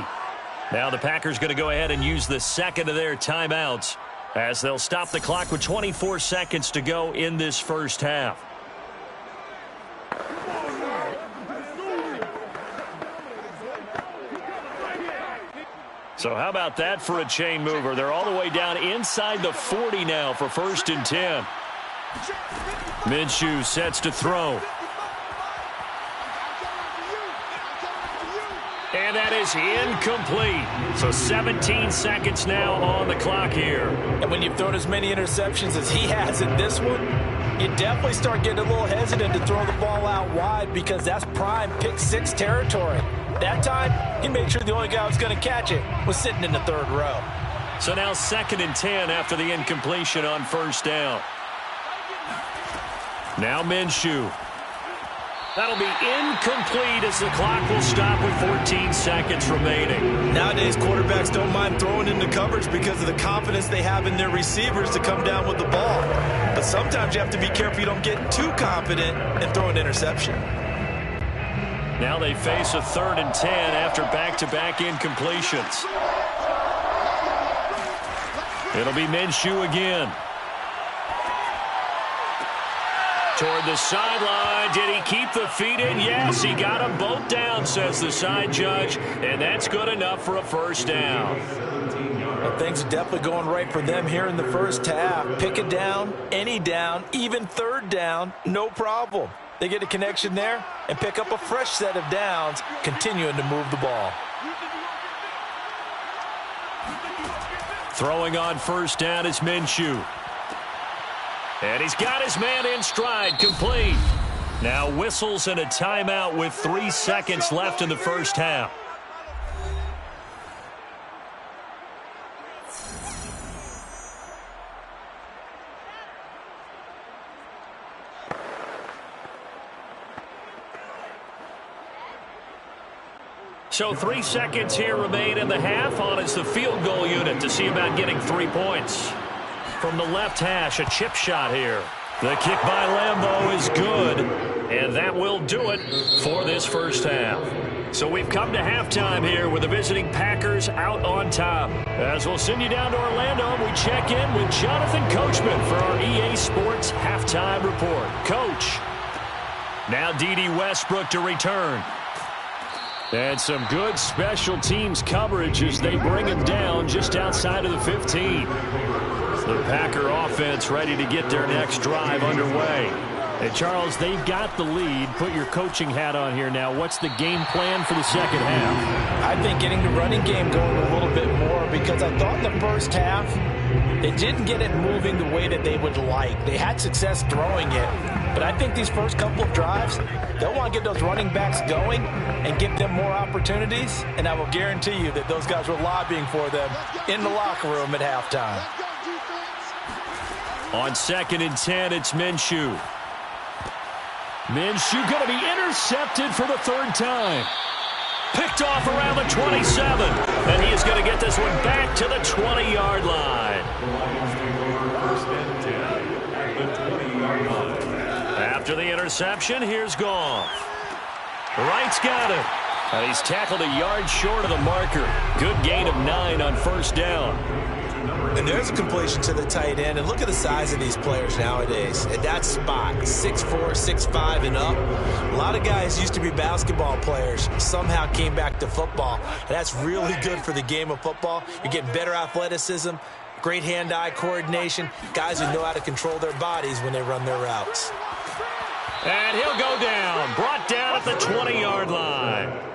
[SPEAKER 1] Now the Packers going to go ahead and use the second of their timeouts as they'll stop the clock with 24 seconds to go in this first half. So how about that for a chain mover? They're all the way down inside the 40 now for 1st and 10. Minshew sets to throw. And that is incomplete. So 17 seconds now on the clock here.
[SPEAKER 2] And when you've thrown as many interceptions as he has in this one, you definitely start getting a little hesitant to throw the ball out wide because that's prime pick six territory. That time, he made sure the only guy who was going to catch it was sitting in the third row.
[SPEAKER 1] So now 2nd and 10 after the incompletion on 1st down. Now Minshew. That'll be incomplete as the clock will stop with 14 seconds remaining.
[SPEAKER 3] Nowadays, quarterbacks don't mind throwing into coverage because of the confidence they have in their receivers to come down with the ball. But sometimes you have to be careful you don't get too confident and throw an interception.
[SPEAKER 1] Now they face a 3rd and 10 after back-to-back incompletions. It'll be Minshew again. Toward the sideline. Did he keep the feet in? Yes, he got them both down, says the side judge. And that's good enough for a 1st down.
[SPEAKER 2] Well, things are definitely going right for them here in the first half. Pick it down, any down, even 3rd down, no problem. They get a connection there and pick up a fresh set of downs, continuing to move the ball.
[SPEAKER 1] Throwing on 1st down is Minshew. And he's got his man in stride, complete. Now whistles and a timeout with 3 seconds left in the first half. So 3 seconds here remain in the half. On is the field goal unit to see about getting 3 points. From the left hash, a chip shot here. The kick by Lambeau is good, and that will do it for this first half. So we've come to halftime here with the visiting Packers out on top. As we'll send you down to Orlando, we check in with Jonathan Coachman for our EA Sports Halftime Report. Coach, now D.D. Westbrook to return. And some good special teams coverage as they bring him down just outside of the 15. The Packer offense ready to get their next drive underway. And Charles, they've got the lead. Put your coaching hat on here now. What's the game plan for the second half?
[SPEAKER 2] I think getting the running game going a little bit more because I thought in the first half they didn't get it moving the way that they would like. They had success throwing it, but I think these first couple of drives, they'll want to get those running backs going and give them more opportunities, and I will guarantee you that those guys were lobbying for them in the locker room at halftime.
[SPEAKER 1] On 2nd and 10, it's Minshew. Minshew going to be intercepted for the 3rd time. Picked off around the 27. And he is going to get this one back to the 20-yard line. After the interception, here's Goff. Wright's got it. And he's tackled a yard short of the marker. Good gain of 9 on 1st down.
[SPEAKER 3] And there's a completion to the tight end. And look at the size of these players nowadays. At that spot, 6'4", 6'5", and up. A lot of guys used to be basketball players. Somehow came back to football. And that's really good for the game of football. You're getting better athleticism, great hand-eye coordination, guys who know how to control their bodies when they run their routes.
[SPEAKER 1] And he'll go down. Brought down at the 20-yard line.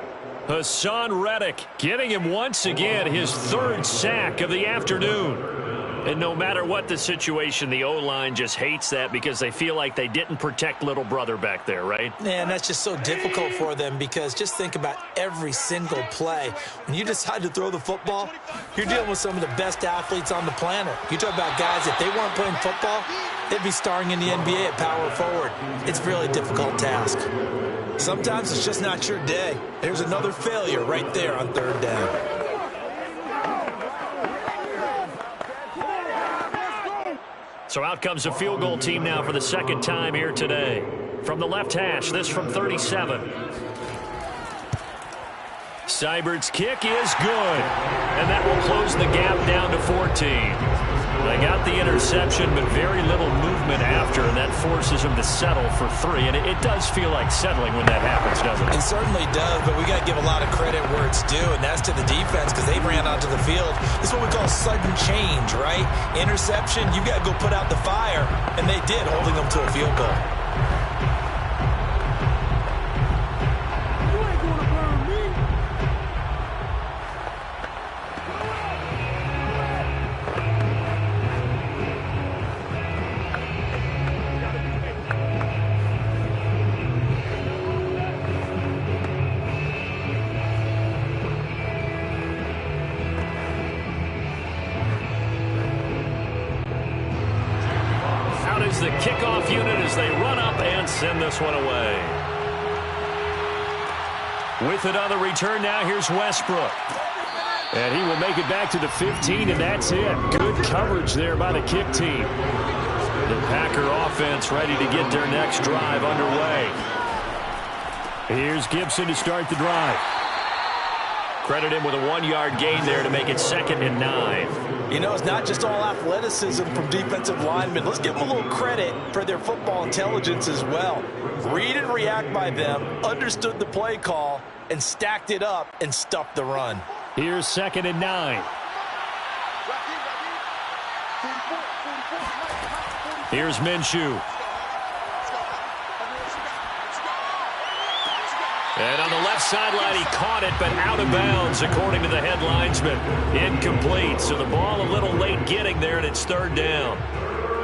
[SPEAKER 1] Hassan Reddick getting him once again his 3rd sack of the afternoon. And no matter what the situation, the O-line just hates that because they feel like they didn't protect little brother back there, right?
[SPEAKER 3] Man, that's just so difficult for them because just think about every single play. When you decide to throw the football, you're dealing with some of the best athletes on the planet. You talk about guys, if they weren't playing football, they'd be starring in the NBA at power forward. It's a really difficult task. Sometimes it's just not your day. There's another failure right there on third down.
[SPEAKER 1] So out comes a field goal team now for the second time here today. From the left hash, this from 37. Seibert's kick is good. And that will close the gap down to 14. They got the interception, but very little movement after, and that forces them to settle for 3. And it does feel like settling when that happens, doesn't it?
[SPEAKER 3] It certainly does, but we got to give a lot of credit where it's due, and that's to the defense because they ran onto the field. This is what we call sudden change, right? Interception, you got to go put out the fire, and they did, holding them to a field goal.
[SPEAKER 1] The kickoff unit as they run up and send this one away. With another return now, here's Westbrook. And he will make it back to the 15, and that's it. Good coverage there by the kick team. The Packer offense ready to get their next drive underway. Here's Gibson to start the drive. Credit him with a 1-yard gain there to make it 2nd and 9.
[SPEAKER 2] You know, it's not just all athleticism from defensive linemen. Let's give them a little credit for their football intelligence as well. Read and react by them, understood the play call, and stacked it up and stuffed the run.
[SPEAKER 1] Here's 2nd and 9. Here's Minshew. And on the left sideline, he caught it, but out of bounds, according to the head linesman. Incomplete, so the ball a little late getting there, and it's 3rd down.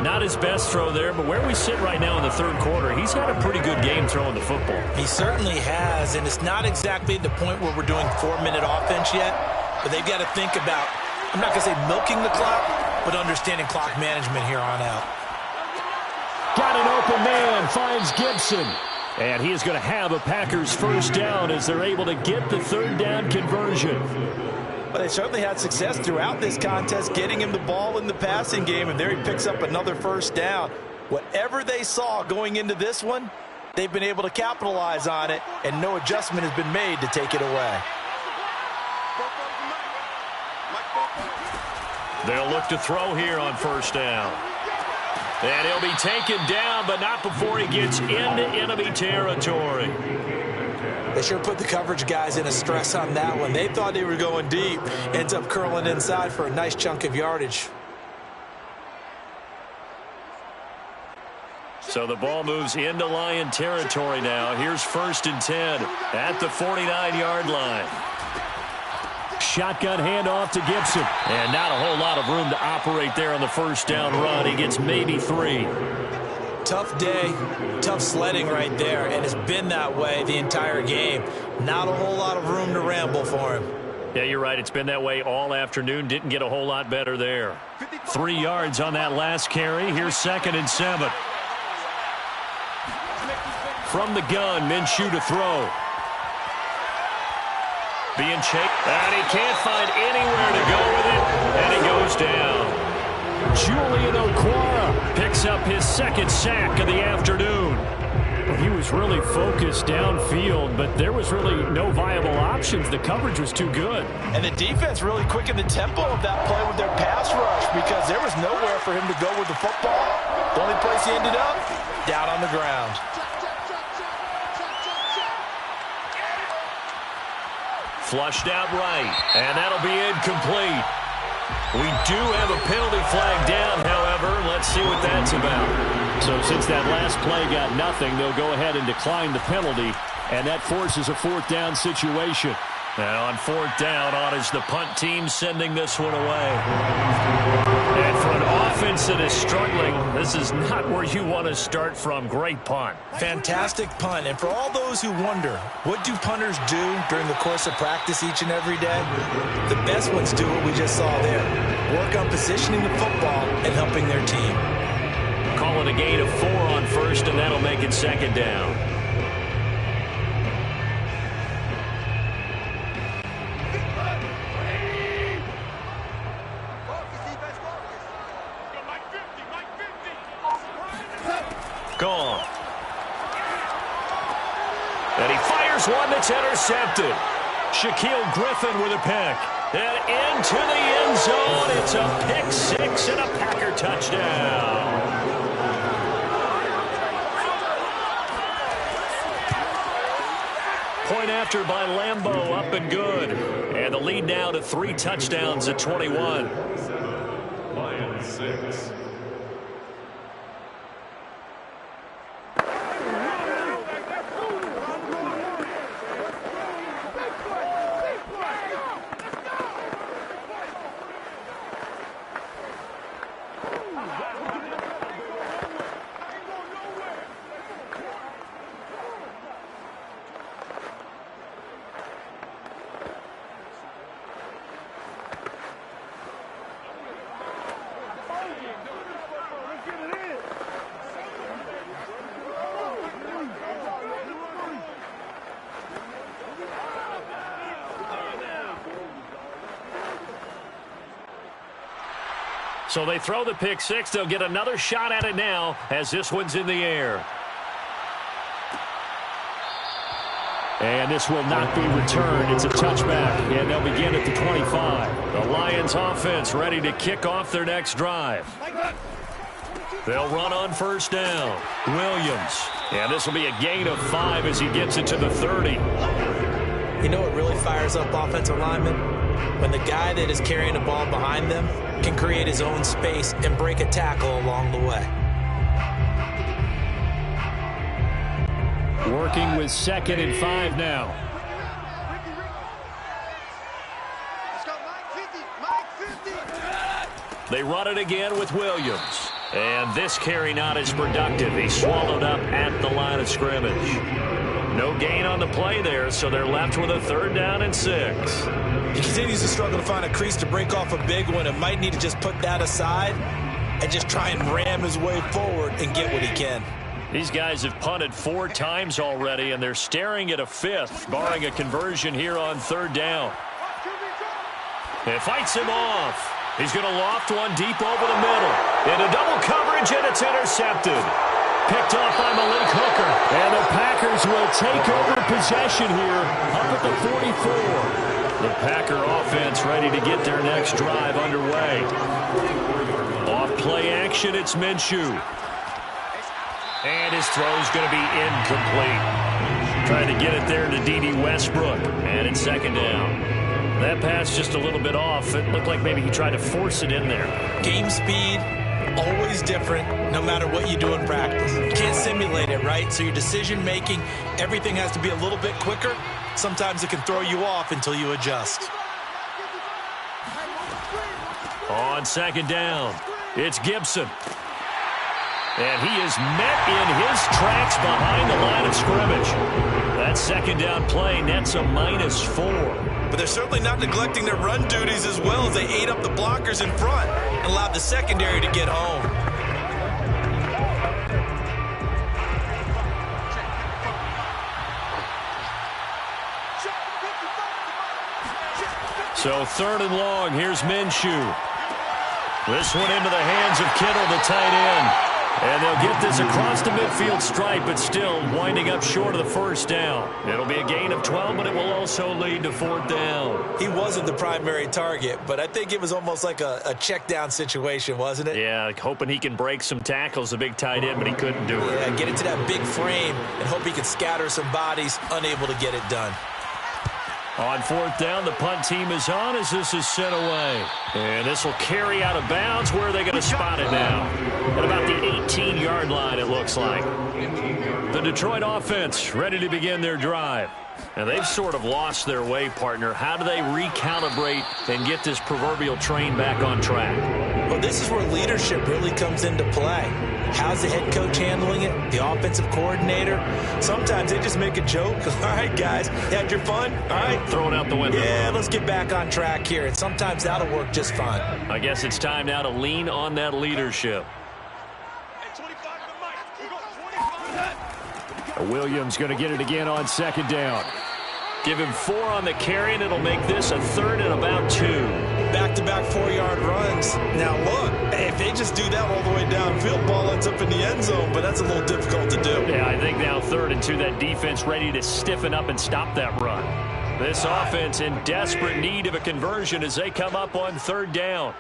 [SPEAKER 1] Not his best throw there, but where we sit right now in the 3rd quarter, he's had a pretty good game throwing the football.
[SPEAKER 3] He certainly has, and it's not exactly the point where we're doing 4-minute offense yet, but they've got to think about, I'm not going to say milking the clock, but understanding clock management here on out.
[SPEAKER 1] Got an open man, finds Gibson. And he is going to have a Packers 1st down as they're able to get the 3rd down conversion.
[SPEAKER 2] But they certainly had success throughout this contest, getting him the ball in the passing game, and there he picks up another 1st down. Whatever they saw going into this one, they've been able to capitalize on it, and no adjustment has been made to take it away.
[SPEAKER 1] They'll look to throw here on 1st down. And he'll be taken down, but not before he gets into enemy territory.
[SPEAKER 3] They sure put the coverage guys in a stress on that one. They thought they were going deep. Ends up curling inside for a nice chunk of yardage.
[SPEAKER 1] So the ball moves into Lion territory now. Here's 1st and 10 at the 49-yard line. Shotgun handoff to Gibson. And not a whole lot of room to operate there on the 1st down run. He gets maybe 3.
[SPEAKER 3] Tough day, tough sledding right there, and it's been that way the entire game. Not a whole lot of room to ramble for him.
[SPEAKER 1] Yeah, you're right. It's been that way all afternoon. Didn't get a whole lot better there. 3 yards on that last carry. Here's 2nd and 7. From the gun, Minshew to throw. Being chased, and he can't find anywhere to go with it, and he goes down. Julian Okwara picks up his 2nd sack of the afternoon. He was really focused downfield, but there was really no viable options. The coverage was too good.
[SPEAKER 2] And the defense really quickened the tempo of that play with their pass rush because there was nowhere for him to go with the football. The only place he ended up, down on the ground.
[SPEAKER 1] Flushed out right, and that'll be incomplete. We do have a penalty flag down, however. Let's see what that's about. So since that last play got nothing, they'll go ahead and decline the penalty, and that forces a 4th down situation. Now on 4th down, on is the punt team sending this one away. And for an offense that is struggling, this is not where you want to start from. Great punt.
[SPEAKER 3] Fantastic punt. And for all those who wonder, what do punters do during the course of practice each and every day? The best ones do what we just saw there. Work on positioning the football and helping their team.
[SPEAKER 1] Call it a gain of 4 on first, and that'll make it second down. Gone. And he fires one that's intercepted. Shaquille Griffin with a pick. And into the end zone. It's a pick 6 and a Packer touchdown. Point after by Lambeau, up and good. And the lead now to 3 touchdowns at 21.
[SPEAKER 4] Lions 6.
[SPEAKER 1] So they throw the pick 6. They'll get another shot at it now as this one's in the air. And this will not be returned. It's a touchback, and they'll begin at the 25. The Lions offense ready to kick off their next drive. They'll run on first down. Williams. And this will be a gain of 5 as he gets it to the 30.
[SPEAKER 3] You know what really fires up offensive linemen? When the guy that is carrying the ball behind them can create his own space and break a tackle along the way.
[SPEAKER 1] Working with 2nd and 5 now. They run it again with Williams. And this carry not as productive. He's swallowed up at the line of scrimmage. No gain on the play there, so they're left with a 3rd down and 6.
[SPEAKER 3] He continues to struggle to find a crease to break off a big one and might need to just put that aside and just try and ram his way forward and get what he can.
[SPEAKER 1] These guys have punted 4 times already, and they're staring at a 5th, barring a conversion here on 3rd down. It fights him off. He's going to loft one deep over the middle. Into double coverage, and it's intercepted. Picked off by Malik Hooker. And the Packers will take over possession here up at the 44. The Packer offense ready to get their next drive underway. Off play action, it's Minshew. And his throw's going to be incomplete. Trying to get it there to D.D. Westbrook. And it's 2nd down. That pass just a little bit off. It looked like maybe he tried to force it in there.
[SPEAKER 3] Game speed, always different, no matter what you do in practice. You can't simulate it, right? So your decision-making, everything has to be a little bit quicker. Sometimes it can throw you off until you adjust.
[SPEAKER 1] On 2nd down, it's Gibson. And he is met in his tracks behind the line of scrimmage. That 2nd down play nets a -4.
[SPEAKER 3] But they're certainly not neglecting their run duties as well as they ate up the blockers in front and allowed the secondary to get home.
[SPEAKER 1] So 3rd and long, here's Minshew. This one into the hands of Kittle, the tight end. And they'll get this across the midfield stripe, but still winding up short of the 1st down. It'll be a gain of 12, but it will also lead to 4th down.
[SPEAKER 3] He wasn't the primary target, but I think it was almost like a check down situation, wasn't it?
[SPEAKER 1] Yeah, hoping he can break some tackles, the big tight end, but he couldn't do it.
[SPEAKER 3] Yeah, get into that big frame and hope he can scatter some bodies, unable to get it done.
[SPEAKER 1] On 4th down, the punt team is on as this is sent away. And this will carry out of bounds. Where are they going to spot it now? At about the 18-yard line, it looks like. The Detroit offense ready to begin their drive. And they've sort of lost their way, partner. How do they recalibrate and get this proverbial train back on track?
[SPEAKER 3] Well, this is where leadership really comes into play. How's the head coach handling it? The offensive coordinator? Sometimes they just make a joke. All right, guys, you had your fun? All right.
[SPEAKER 1] Throw it out the window.
[SPEAKER 3] Yeah, let's get back on track here. And sometimes that'll work just fine.
[SPEAKER 1] I guess it's time now to lean on that leadership. Williams going to get it again on second down. Give him 4 on the carry, and it'll make this a 3rd and about 2.
[SPEAKER 3] Back-to-back 4-yard runs. Now, look, if they just do that all the way downfield, ball ends up in the end zone, but that's a little difficult to do.
[SPEAKER 1] Yeah, I think now 3rd and 2, that defense ready to stiffen up and stop that run. This offense in desperate need of a conversion as they come up on 3rd down.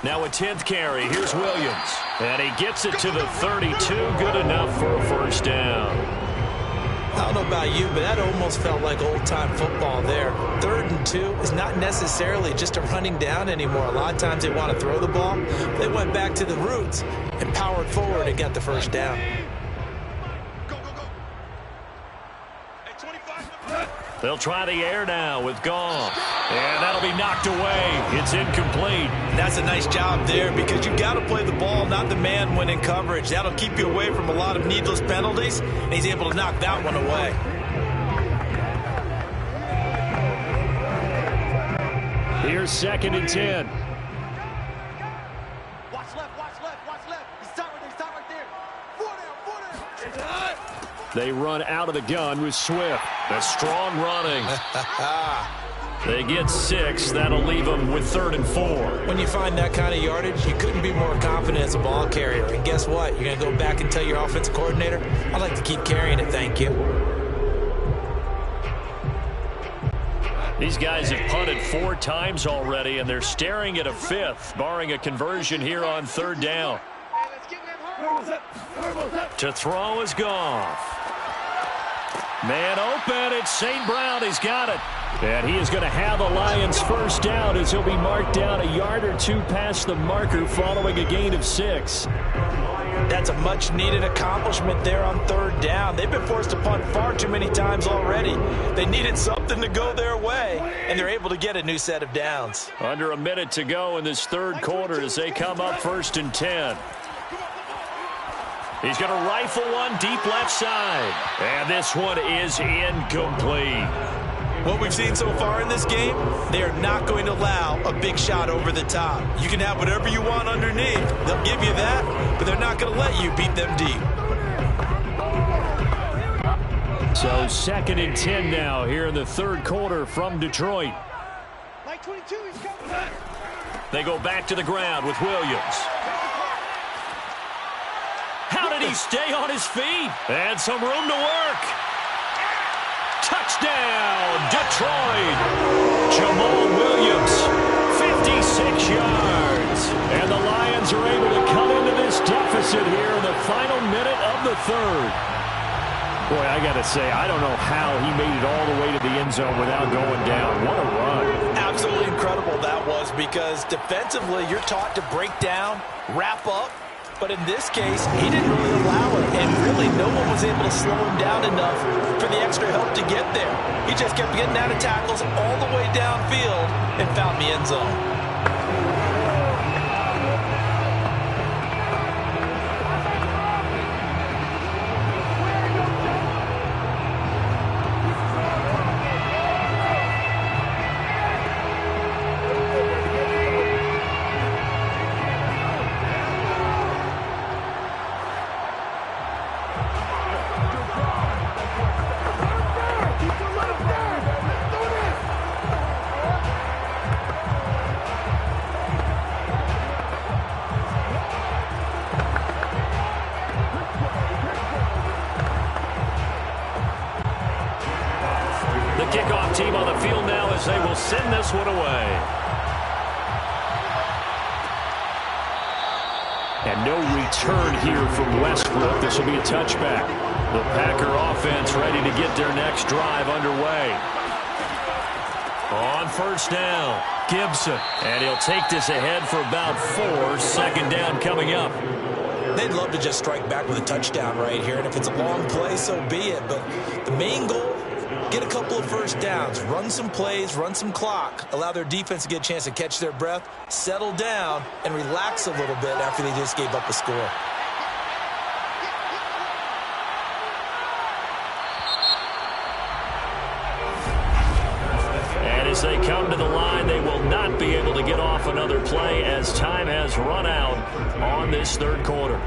[SPEAKER 1] Now a 10th carry. Here's Williams. And he gets it to the 32. Good enough for a 1st down.
[SPEAKER 3] I don't know about you, but that almost felt like old-time football there. 3rd and 2 is not necessarily just a running down anymore. A lot of times they want to throw the ball. They went back to the roots and powered forward and got the 1st down.
[SPEAKER 1] They'll try the air now with Goff. And that'll be knocked away. It's incomplete.
[SPEAKER 3] That's a nice job there because you've got to play the ball, not the man when in coverage. That'll keep you away from a lot of needless penalties, and he's able to knock that one away.
[SPEAKER 1] Here's 2nd and 10.
[SPEAKER 5] Watch left, watch left, watch left. Stop right there. 4 down.
[SPEAKER 1] They run out of the gun with Swift. A strong running. They get 6. That'll leave them with 3rd and 4.
[SPEAKER 3] When you find that kind of yardage, you couldn't be more confident as a ball carrier. And guess what? You're going to go back and tell your offensive coordinator, I'd like to keep carrying it, thank you.
[SPEAKER 1] These guys have punted 4 times already, and they're staring at a 5th, barring a conversion here on 3rd down. To throw is Goff. Man open, it's St. Brown. He's got it. And he is going to have the Lions 1st down as he'll be marked down a yard or 2 past the marker following a gain of 6.
[SPEAKER 3] That's a much-needed accomplishment there on 3rd down. They've been forced to punt far too many times already. They needed something to go their way, and they're able to get a new set of downs.
[SPEAKER 1] Under a minute to go in this 3rd quarter as they come up 1st and 10. He's going to rifle one deep left side. And this one is incomplete.
[SPEAKER 3] What we've seen so far in this game, they are not going to allow a big shot over the top. You can have whatever you want underneath. They'll give you that, but they're not going to let you beat them deep.
[SPEAKER 1] So 2nd and 10 now here in the 3rd quarter from Detroit.
[SPEAKER 5] Like 22, he's coming.
[SPEAKER 1] They go back to the ground with Williams. How did he stay on his feet? And some room to work. Touchdown, Detroit. Jamal Williams, 56 yards. And the Lions are able to cut into this deficit here in the final minute of the 3rd. Boy, I got to say, I don't know how he made it all the way to the end zone without going down. What a run.
[SPEAKER 3] Absolutely incredible that was, because defensively you're taught to break down, wrap up. But in this case, he didn't really allow it, and really no one was able to slow him down enough for the extra help to get there. He just kept getting out of tackles all the way downfield and found the end zone.
[SPEAKER 1] Kickoff team on the field now as they will send this one away. And no return here from Westbrook. This will be a touchback. The Packer offense ready to get their next drive underway. On 1st down, Gibson. And he'll take this ahead for about 4. 2nd down coming up.
[SPEAKER 3] They'd love to just strike back with a touchdown right here, and if it's a long play, so be it. But the main goal, get a couple of first downs, run some plays, run some clock, allow their defense to get a chance to catch their breath, settle down, and relax a little bit after they just gave up a score.
[SPEAKER 1] As they come to the line, they will not be able to get off another play as time has run out on this third quarter.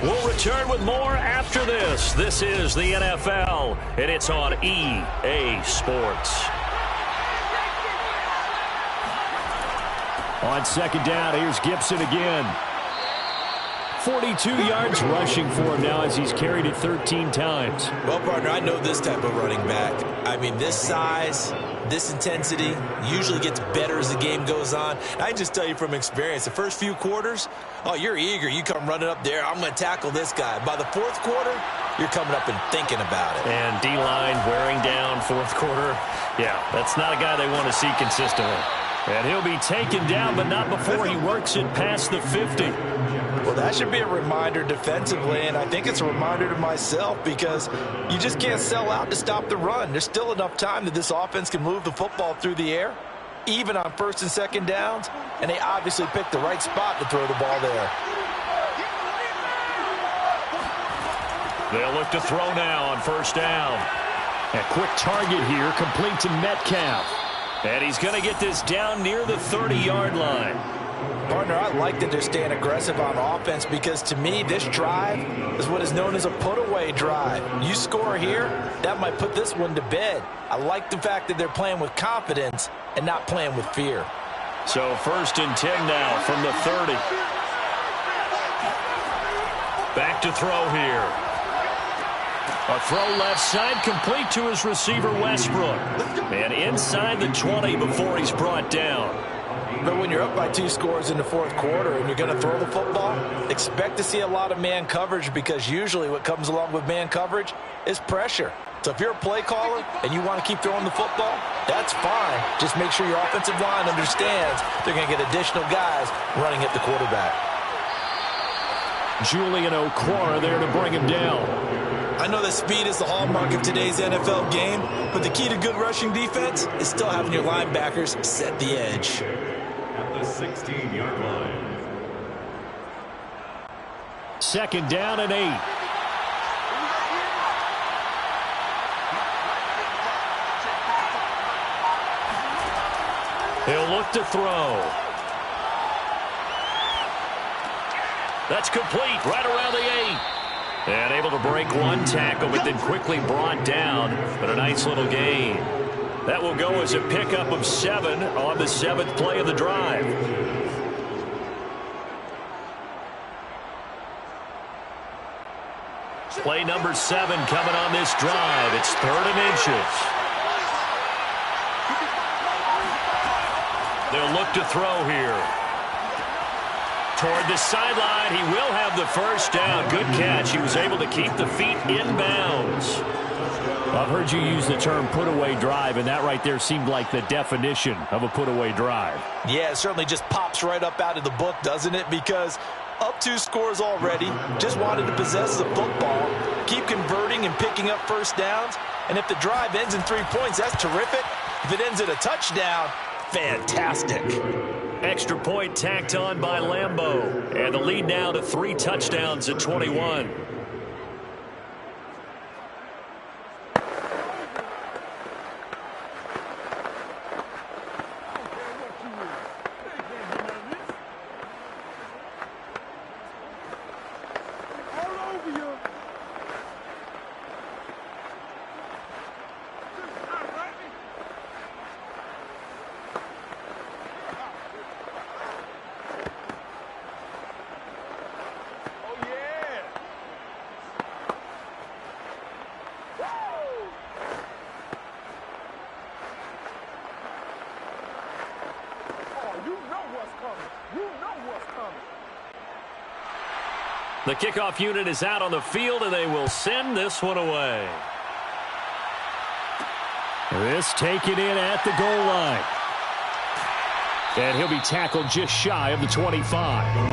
[SPEAKER 1] We'll return with more after this. This is the NFL, and it's on EA Sports. On second down, here's Gibson again. 42 yards rushing for him now as he's carried it 13 times.
[SPEAKER 3] Well, partner, I know this type of running back. I mean, this size, this intensity usually gets better as the game goes on. I just tell you from experience, the first few quarters, oh, you're eager. You come running up there, I'm going to tackle this guy. By the fourth quarter, you're coming up and thinking about it.
[SPEAKER 1] And D-line wearing down fourth quarter. Yeah, that's not a guy they want to see consistently. And he'll be taken down, but not before he works it past the 50.
[SPEAKER 2] Well, that should be a reminder defensively, and I think it's a reminder to myself because you just can't sell out to stop the run. There's still enough time that this offense can move the football through the air, even on first and second downs, and they obviously picked the right spot to throw the ball there.
[SPEAKER 1] They'll look to throw now on first down. A quick target here, complete to Metcalf. And he's going to get this down near the 30-yard line.
[SPEAKER 2] Partner, I like that they're staying aggressive on offense because, to me, this drive is what is known as a put-away drive. You score here, that might put this one to bed. I like the fact that they're playing with confidence and not playing with fear.
[SPEAKER 1] So first and 10 now from the 30. Back to throw here. A throw left side, complete to his receiver, Westbrook. And inside the 20 before he's brought down.
[SPEAKER 2] But when you're up by 2 scores in the fourth quarter and you're going to throw the football, expect to see a lot of man coverage because usually what comes along with man coverage is pressure. So if you're a play caller and you want to keep throwing the football, that's fine. Just make sure your offensive line understands they're going to get additional guys running at the quarterback.
[SPEAKER 1] Julian Okwara there to bring him down.
[SPEAKER 3] I know that speed is the hallmark of today's NFL game, but the key to good rushing defense is still having your linebackers set the edge.
[SPEAKER 4] At the 16-yard line.
[SPEAKER 1] Second down and 8. He'll look to throw. That's complete right around the 8. And able to break one tackle, but then quickly brought down. But a nice little gain. That will go as a pickup of 7 on the 7th play of the drive. Play number 7 coming on this drive. It's 3rd and inches. They'll look to throw here. Toward the sideline, he will have the first down. Good catch. He was able to keep the feet in bounds. I've heard you use the term put-away drive, and that right there seemed like the definition of a put-away drive.
[SPEAKER 2] Yeah, it certainly just pops right up out of the book, doesn't it? Because up 2 scores already, just wanted to possess the football, keep converting and picking up first downs, and if the drive ends in 3 points, that's terrific. If it ends in a touchdown, fantastic.
[SPEAKER 1] Extra point tacked on by Lambeau. And the lead now to 3 touchdowns at 21. The kickoff unit is out on the field, and they will send this one away. This taken in at the goal line. And he'll be tackled just shy of the 25.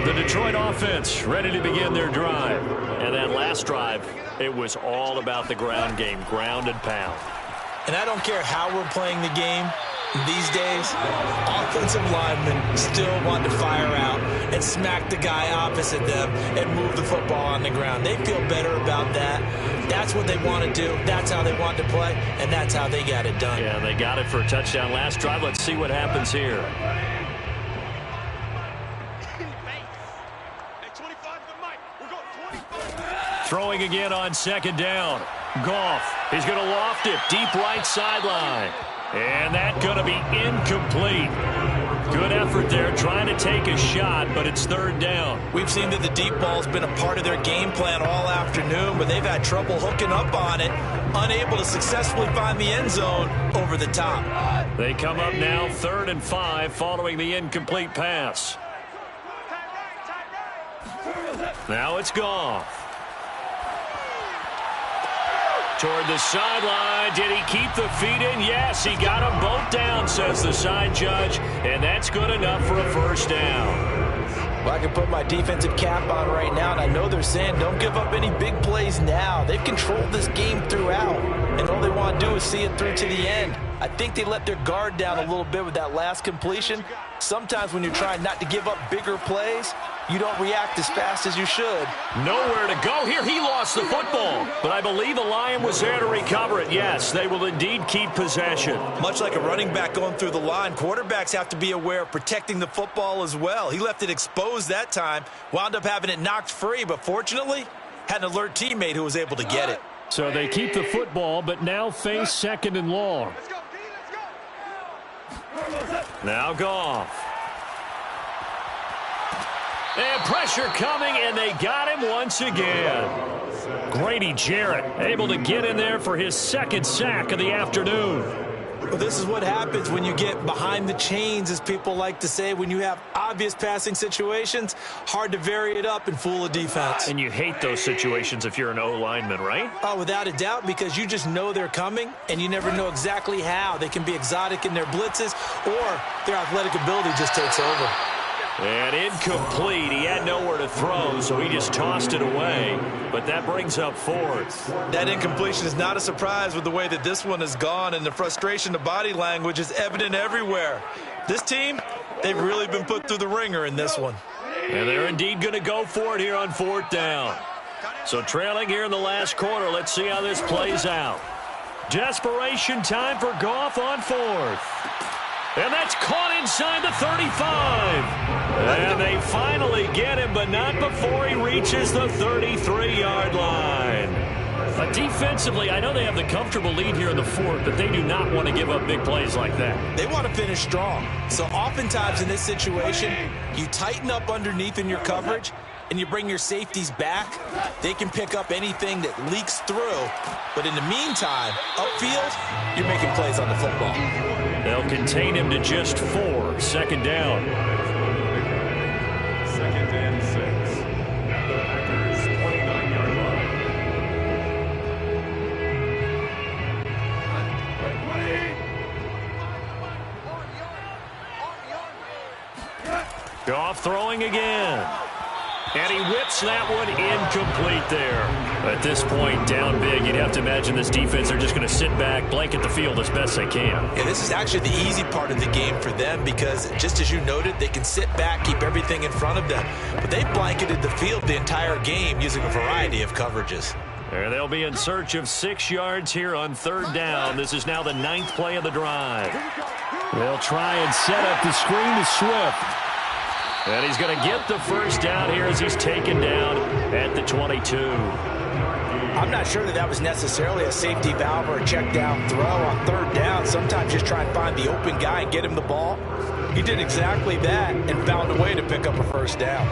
[SPEAKER 1] The Detroit offense ready to begin their drive. And that last drive, it was all about the ground game, ground and pound.
[SPEAKER 3] And I don't care how we're playing the game these days, offensive linemen still want to fire out and smack the guy opposite them and move the football on the ground. They feel better about that. That's what they want to do. That's how they want to play, and that's how they got it done.
[SPEAKER 1] Yeah, they got it for a touchdown last drive. Let's see what happens here. Throwing again on second down. Goff, he's going to loft it deep right sideline. And that's going to be incomplete. Good effort there trying to take a shot, but it's third down.
[SPEAKER 3] We've seen that the deep ball's been a part of their game plan all afternoon, but they've had trouble hooking up on it, unable to successfully find the end zone over the top.
[SPEAKER 1] They come up now 3rd and 5 following the incomplete pass. Now it's Goff. Toward the sideline. Did he keep the feet in? Yes, he got them both down, says the side judge. And that's good enough for a first down.
[SPEAKER 2] Well, I can put my defensive cap on right now, and I know they're saying don't give up any big plays now. They've controlled this game throughout, and all they want to do is see it through to the end. I think they let their guard down a little bit with that last completion. Sometimes when you're trying not to give up bigger plays, you don't react as fast as you should.
[SPEAKER 1] Nowhere to go here. He lost the football. But I believe a Lion was there to recover it. Yes, they will indeed keep possession.
[SPEAKER 3] Much like a running back going through the line, quarterbacks have to be aware of protecting the football as well. He left it exposed that time, wound up having it knocked free, but fortunately, had an alert teammate who was able to get it.
[SPEAKER 1] So they keep the football, but now face 2nd and long. Now Goff. And pressure coming, and they got him once again. Grady Jarrett able to get in there for his 2nd sack of the afternoon.
[SPEAKER 3] Well, this is what happens when you get behind the chains, as people like to say. When you have obvious passing situations, hard to vary it up and fool a defense.
[SPEAKER 1] And you hate those situations if you're an O-lineman, right?
[SPEAKER 3] Oh, without a doubt, because you just know they're coming, and you never know exactly how. They can be exotic in their blitzes, or their athletic ability just takes over.
[SPEAKER 1] And incomplete. He had nowhere to throw, so he just tossed it away. But that brings up 4th.
[SPEAKER 3] That incompletion is not a surprise with the way that this one has gone, and the frustration of body language is evident everywhere. This team, they've really been put through the ringer in this one.
[SPEAKER 1] And they're indeed going to go for it here on 4th down. So trailing here in the last quarter, let's see how this plays out. Desperation time for Goff on 4th. And that's caught inside the 35. And they finally get him, but not before he reaches the 33-yard line. Defensively, I know they have the comfortable lead here in the 4th, but they do not want to give up big plays like that.
[SPEAKER 3] They want to finish strong. So oftentimes in this situation, you tighten up underneath in your coverage, and you bring your safeties back. They can pick up anything that leaks through. But in the meantime, upfield, you're making plays on the football.
[SPEAKER 1] They'll contain him to just 4. 2nd down.
[SPEAKER 4] 2nd and 6. The Packers' 29-yard line.
[SPEAKER 1] Goff throwing again. And he whips that one incomplete there. At this point, down big, you'd have to imagine this defense, they're just going to sit back, blanket the field as best they can.
[SPEAKER 3] Yeah, this is actually the easy part of the game for them because, just as you noted, they can sit back, keep everything in front of them. But they blanketed the field the entire game using a variety of coverages.
[SPEAKER 1] And they'll be in search of 6 yards here on 3rd down. This is now the 9th play of the drive. They'll try and set up the screen to Swift. And he's going to get the first down here as he's taken down at the 22.
[SPEAKER 2] I'm not sure that was necessarily a safety valve or a check down throw on 3rd down. Sometimes just try and find the open guy and get him the ball. He did exactly that and found a way to pick up a first down.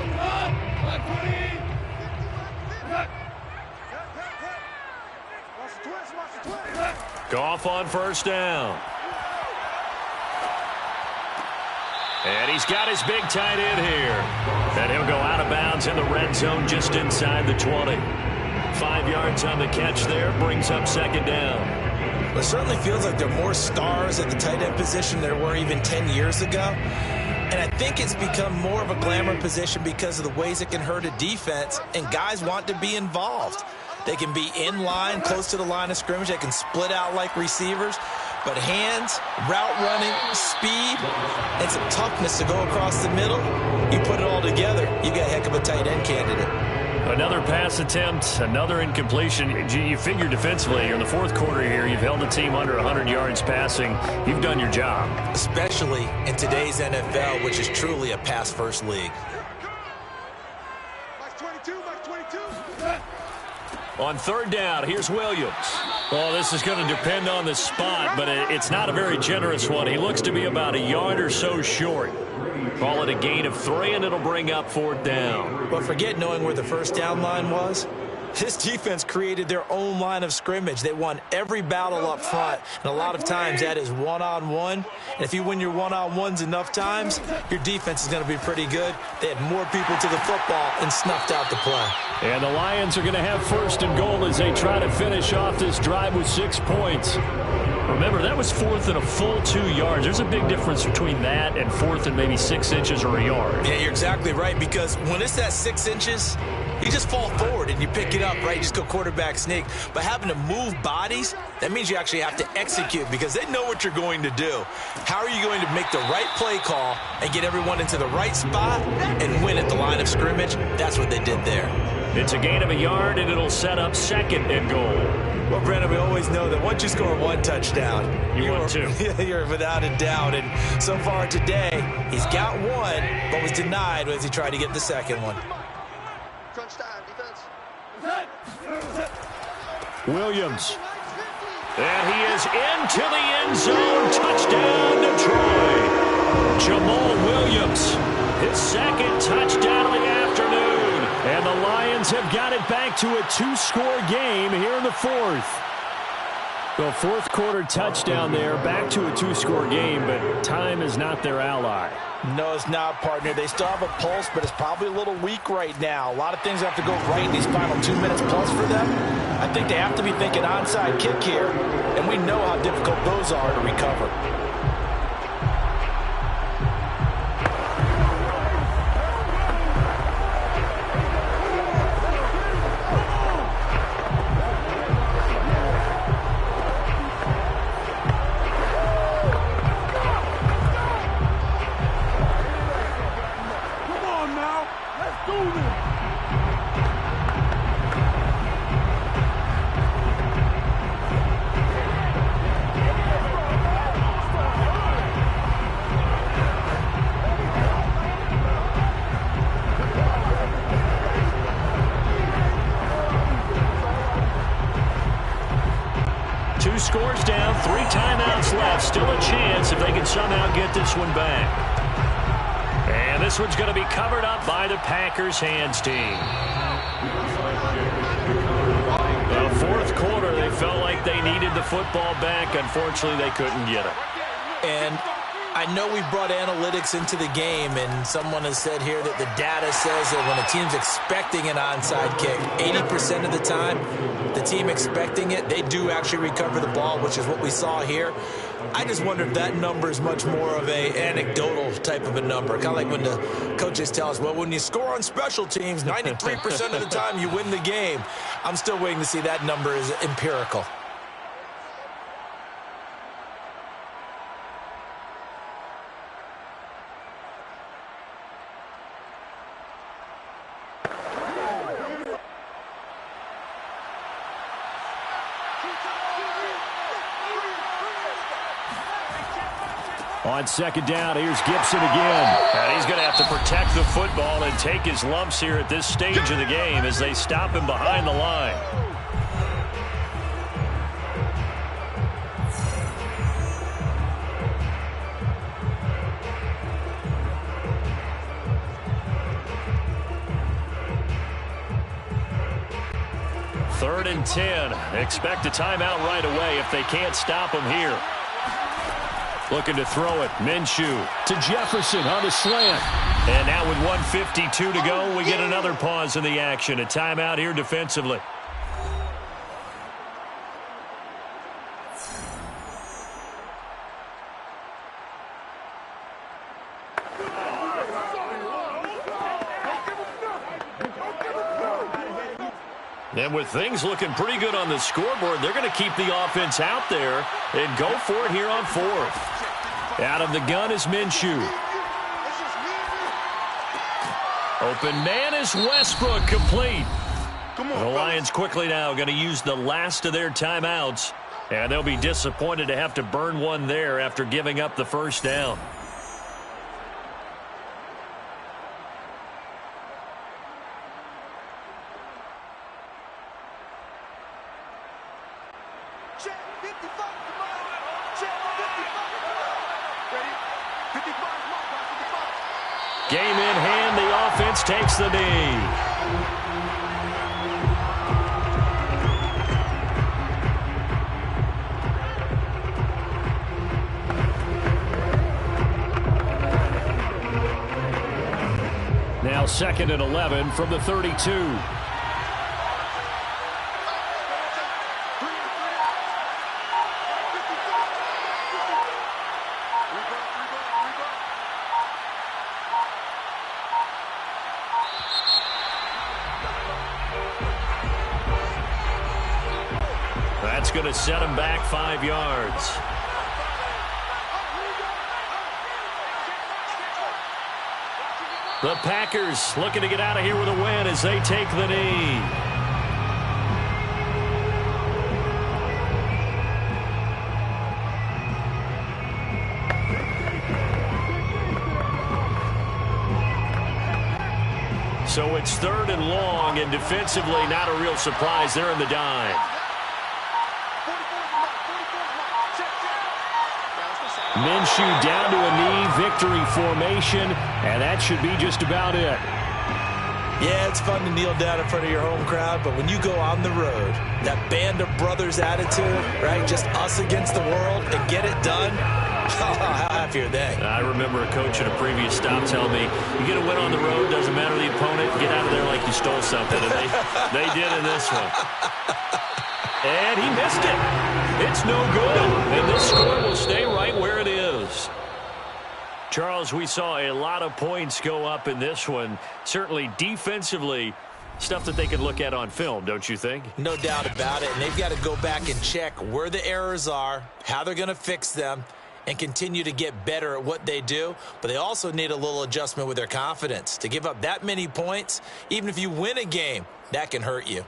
[SPEAKER 1] Goff on 1st down. And he's got his big tight end here. And he'll go out of bounds in the red zone just inside the 20. 5 yards on the catch there, brings up 2nd down.
[SPEAKER 3] It certainly feels like there are more stars at the tight end position than there were even 10 years ago. And I think it's become more of a glamour position because of the ways it can hurt a defense, and guys want to be involved. They can be in line, close to the line of scrimmage. They can split out like receivers. But hands, route running, speed, and some toughness to go across the middle, you put it all together, you got a heck of a tight end candidate.
[SPEAKER 1] Another pass attempt, another incompletion. You figure defensively, in the fourth quarter here, you've held the team under 100 yards passing. You've done your job.
[SPEAKER 3] Especially in today's NFL, which is truly a pass-first league.
[SPEAKER 5] Max 22, Max 22.
[SPEAKER 1] On third down, here's Williams. Well, this is going to depend on the spot, but it's not a very generous one. He looks to be about a yard or so short. Call it a gain of 3, and it'll bring up fourth down.
[SPEAKER 3] But forget knowing where the first down line was. This defense created their own line of scrimmage. They won every battle up front, and a lot of times that is one-on-one. And if you win your one-on-ones enough times, your defense is going to be pretty good. They had more people to the football and snuffed out the play.
[SPEAKER 1] And the Lions are going to have first and goal as they try to finish off this drive with 6 points. Remember, that was fourth and a full 2 yards. There's a big difference between that and fourth and maybe 6 inches or a yard.
[SPEAKER 3] Yeah, you're exactly right, because when it's that 6 inches, you just fall forward and you pick it up, right? You just go quarterback sneak. But having to move bodies, that means you actually have to execute because they know what you're going to do. How are you going to make the right play call and get everyone into the right spot and win at the line of scrimmage? That's what they did there.
[SPEAKER 1] It's a gain of a yard, and it'll set up second and goal.
[SPEAKER 3] Well, Brandon, we always know that once you score 1 touchdown,
[SPEAKER 1] you're 2.
[SPEAKER 3] You're without a doubt. And so far today, he's got 1, but was denied as he tried to get the second one.
[SPEAKER 5] Crunch time, defense.
[SPEAKER 1] Williams. And he is into the end zone. Touchdown, Detroit. Jamal Williams, his second touchdown of the afternoon. And the Lions have got it back to a 2-score game here in the fourth. The fourth quarter touchdown there, back to a 2-score game, but time is not their ally.
[SPEAKER 2] No, it's not, partner. They still have a pulse, but it's probably a little weak right now. A lot of things have to go right in these final 2 minutes plus for them. I think they have to be thinking onside kick here, and we know how difficult those are to recover.
[SPEAKER 1] Scores down, 3 timeouts left. Still a chance if they can somehow get this one back. And this one's going to be covered up by the Packers hands team. The fourth quarter, they felt like they needed the football back. Unfortunately, they couldn't get it.
[SPEAKER 3] And I know we brought analytics into the game, and someone has said here that the data says that when a team's expecting an onside kick, 80% of the time, the team expecting it, they do actually recover the ball, which is what we saw here. I just wonder if that number is much more of a anecdotal type of a number. Kind of like when the coaches tell us, well, when you score on special teams, 93% of the time you win the game. I'm still waiting to see that number is empirical.
[SPEAKER 1] On second down, here's Gibson again. And he's going to have to protect the football and take his lumps here at this stage of the game as they stop him behind the line. Third and 10. Expect a timeout right away if they can't stop him here. Looking to throw it. Minshew to Jefferson on the slant. And now with 1:52 to go, we get another pause in the action. A timeout here defensively. And with things looking pretty good on the scoreboard, they're going to keep the offense out there and go for it here on fourth. Out of the gun is Minshew. Open man is Westbrook, complete. The Lions quickly now going to use the last of their timeouts, and they'll be disappointed to have to burn one there after giving up the first down. Game in hand, the offense takes the knee. Now 2nd and 11 from the 32. That's going to set him back 5 yards. The Packers looking to get out of here with a win as they take the knee. So it's 3rd and long, and defensively not a real surprise. They're in the dime. Minshew down to a knee, victory formation, and that should be just about it.
[SPEAKER 3] Yeah, it's fun to kneel down in front of your home crowd, but when you go on the road, that band of brothers attitude, right, just us against the world, and get it done, how happy are they?
[SPEAKER 1] I remember a coach at a previous stop telling me, you get a win on the road, doesn't matter the opponent, get out of there like you stole something, and they did in this one. And he missed it. It's no good. And this score will stay right where it is. Charles, we saw a lot of points go up in this one. Certainly defensively, stuff that they can look at on film, don't you think?
[SPEAKER 3] No doubt about it. And they've got to go back and check where the errors are, how they're going to fix them, and continue to get better at what they do. But they also need a little adjustment with their confidence. To give up that many points, even if you win a game, that can hurt you.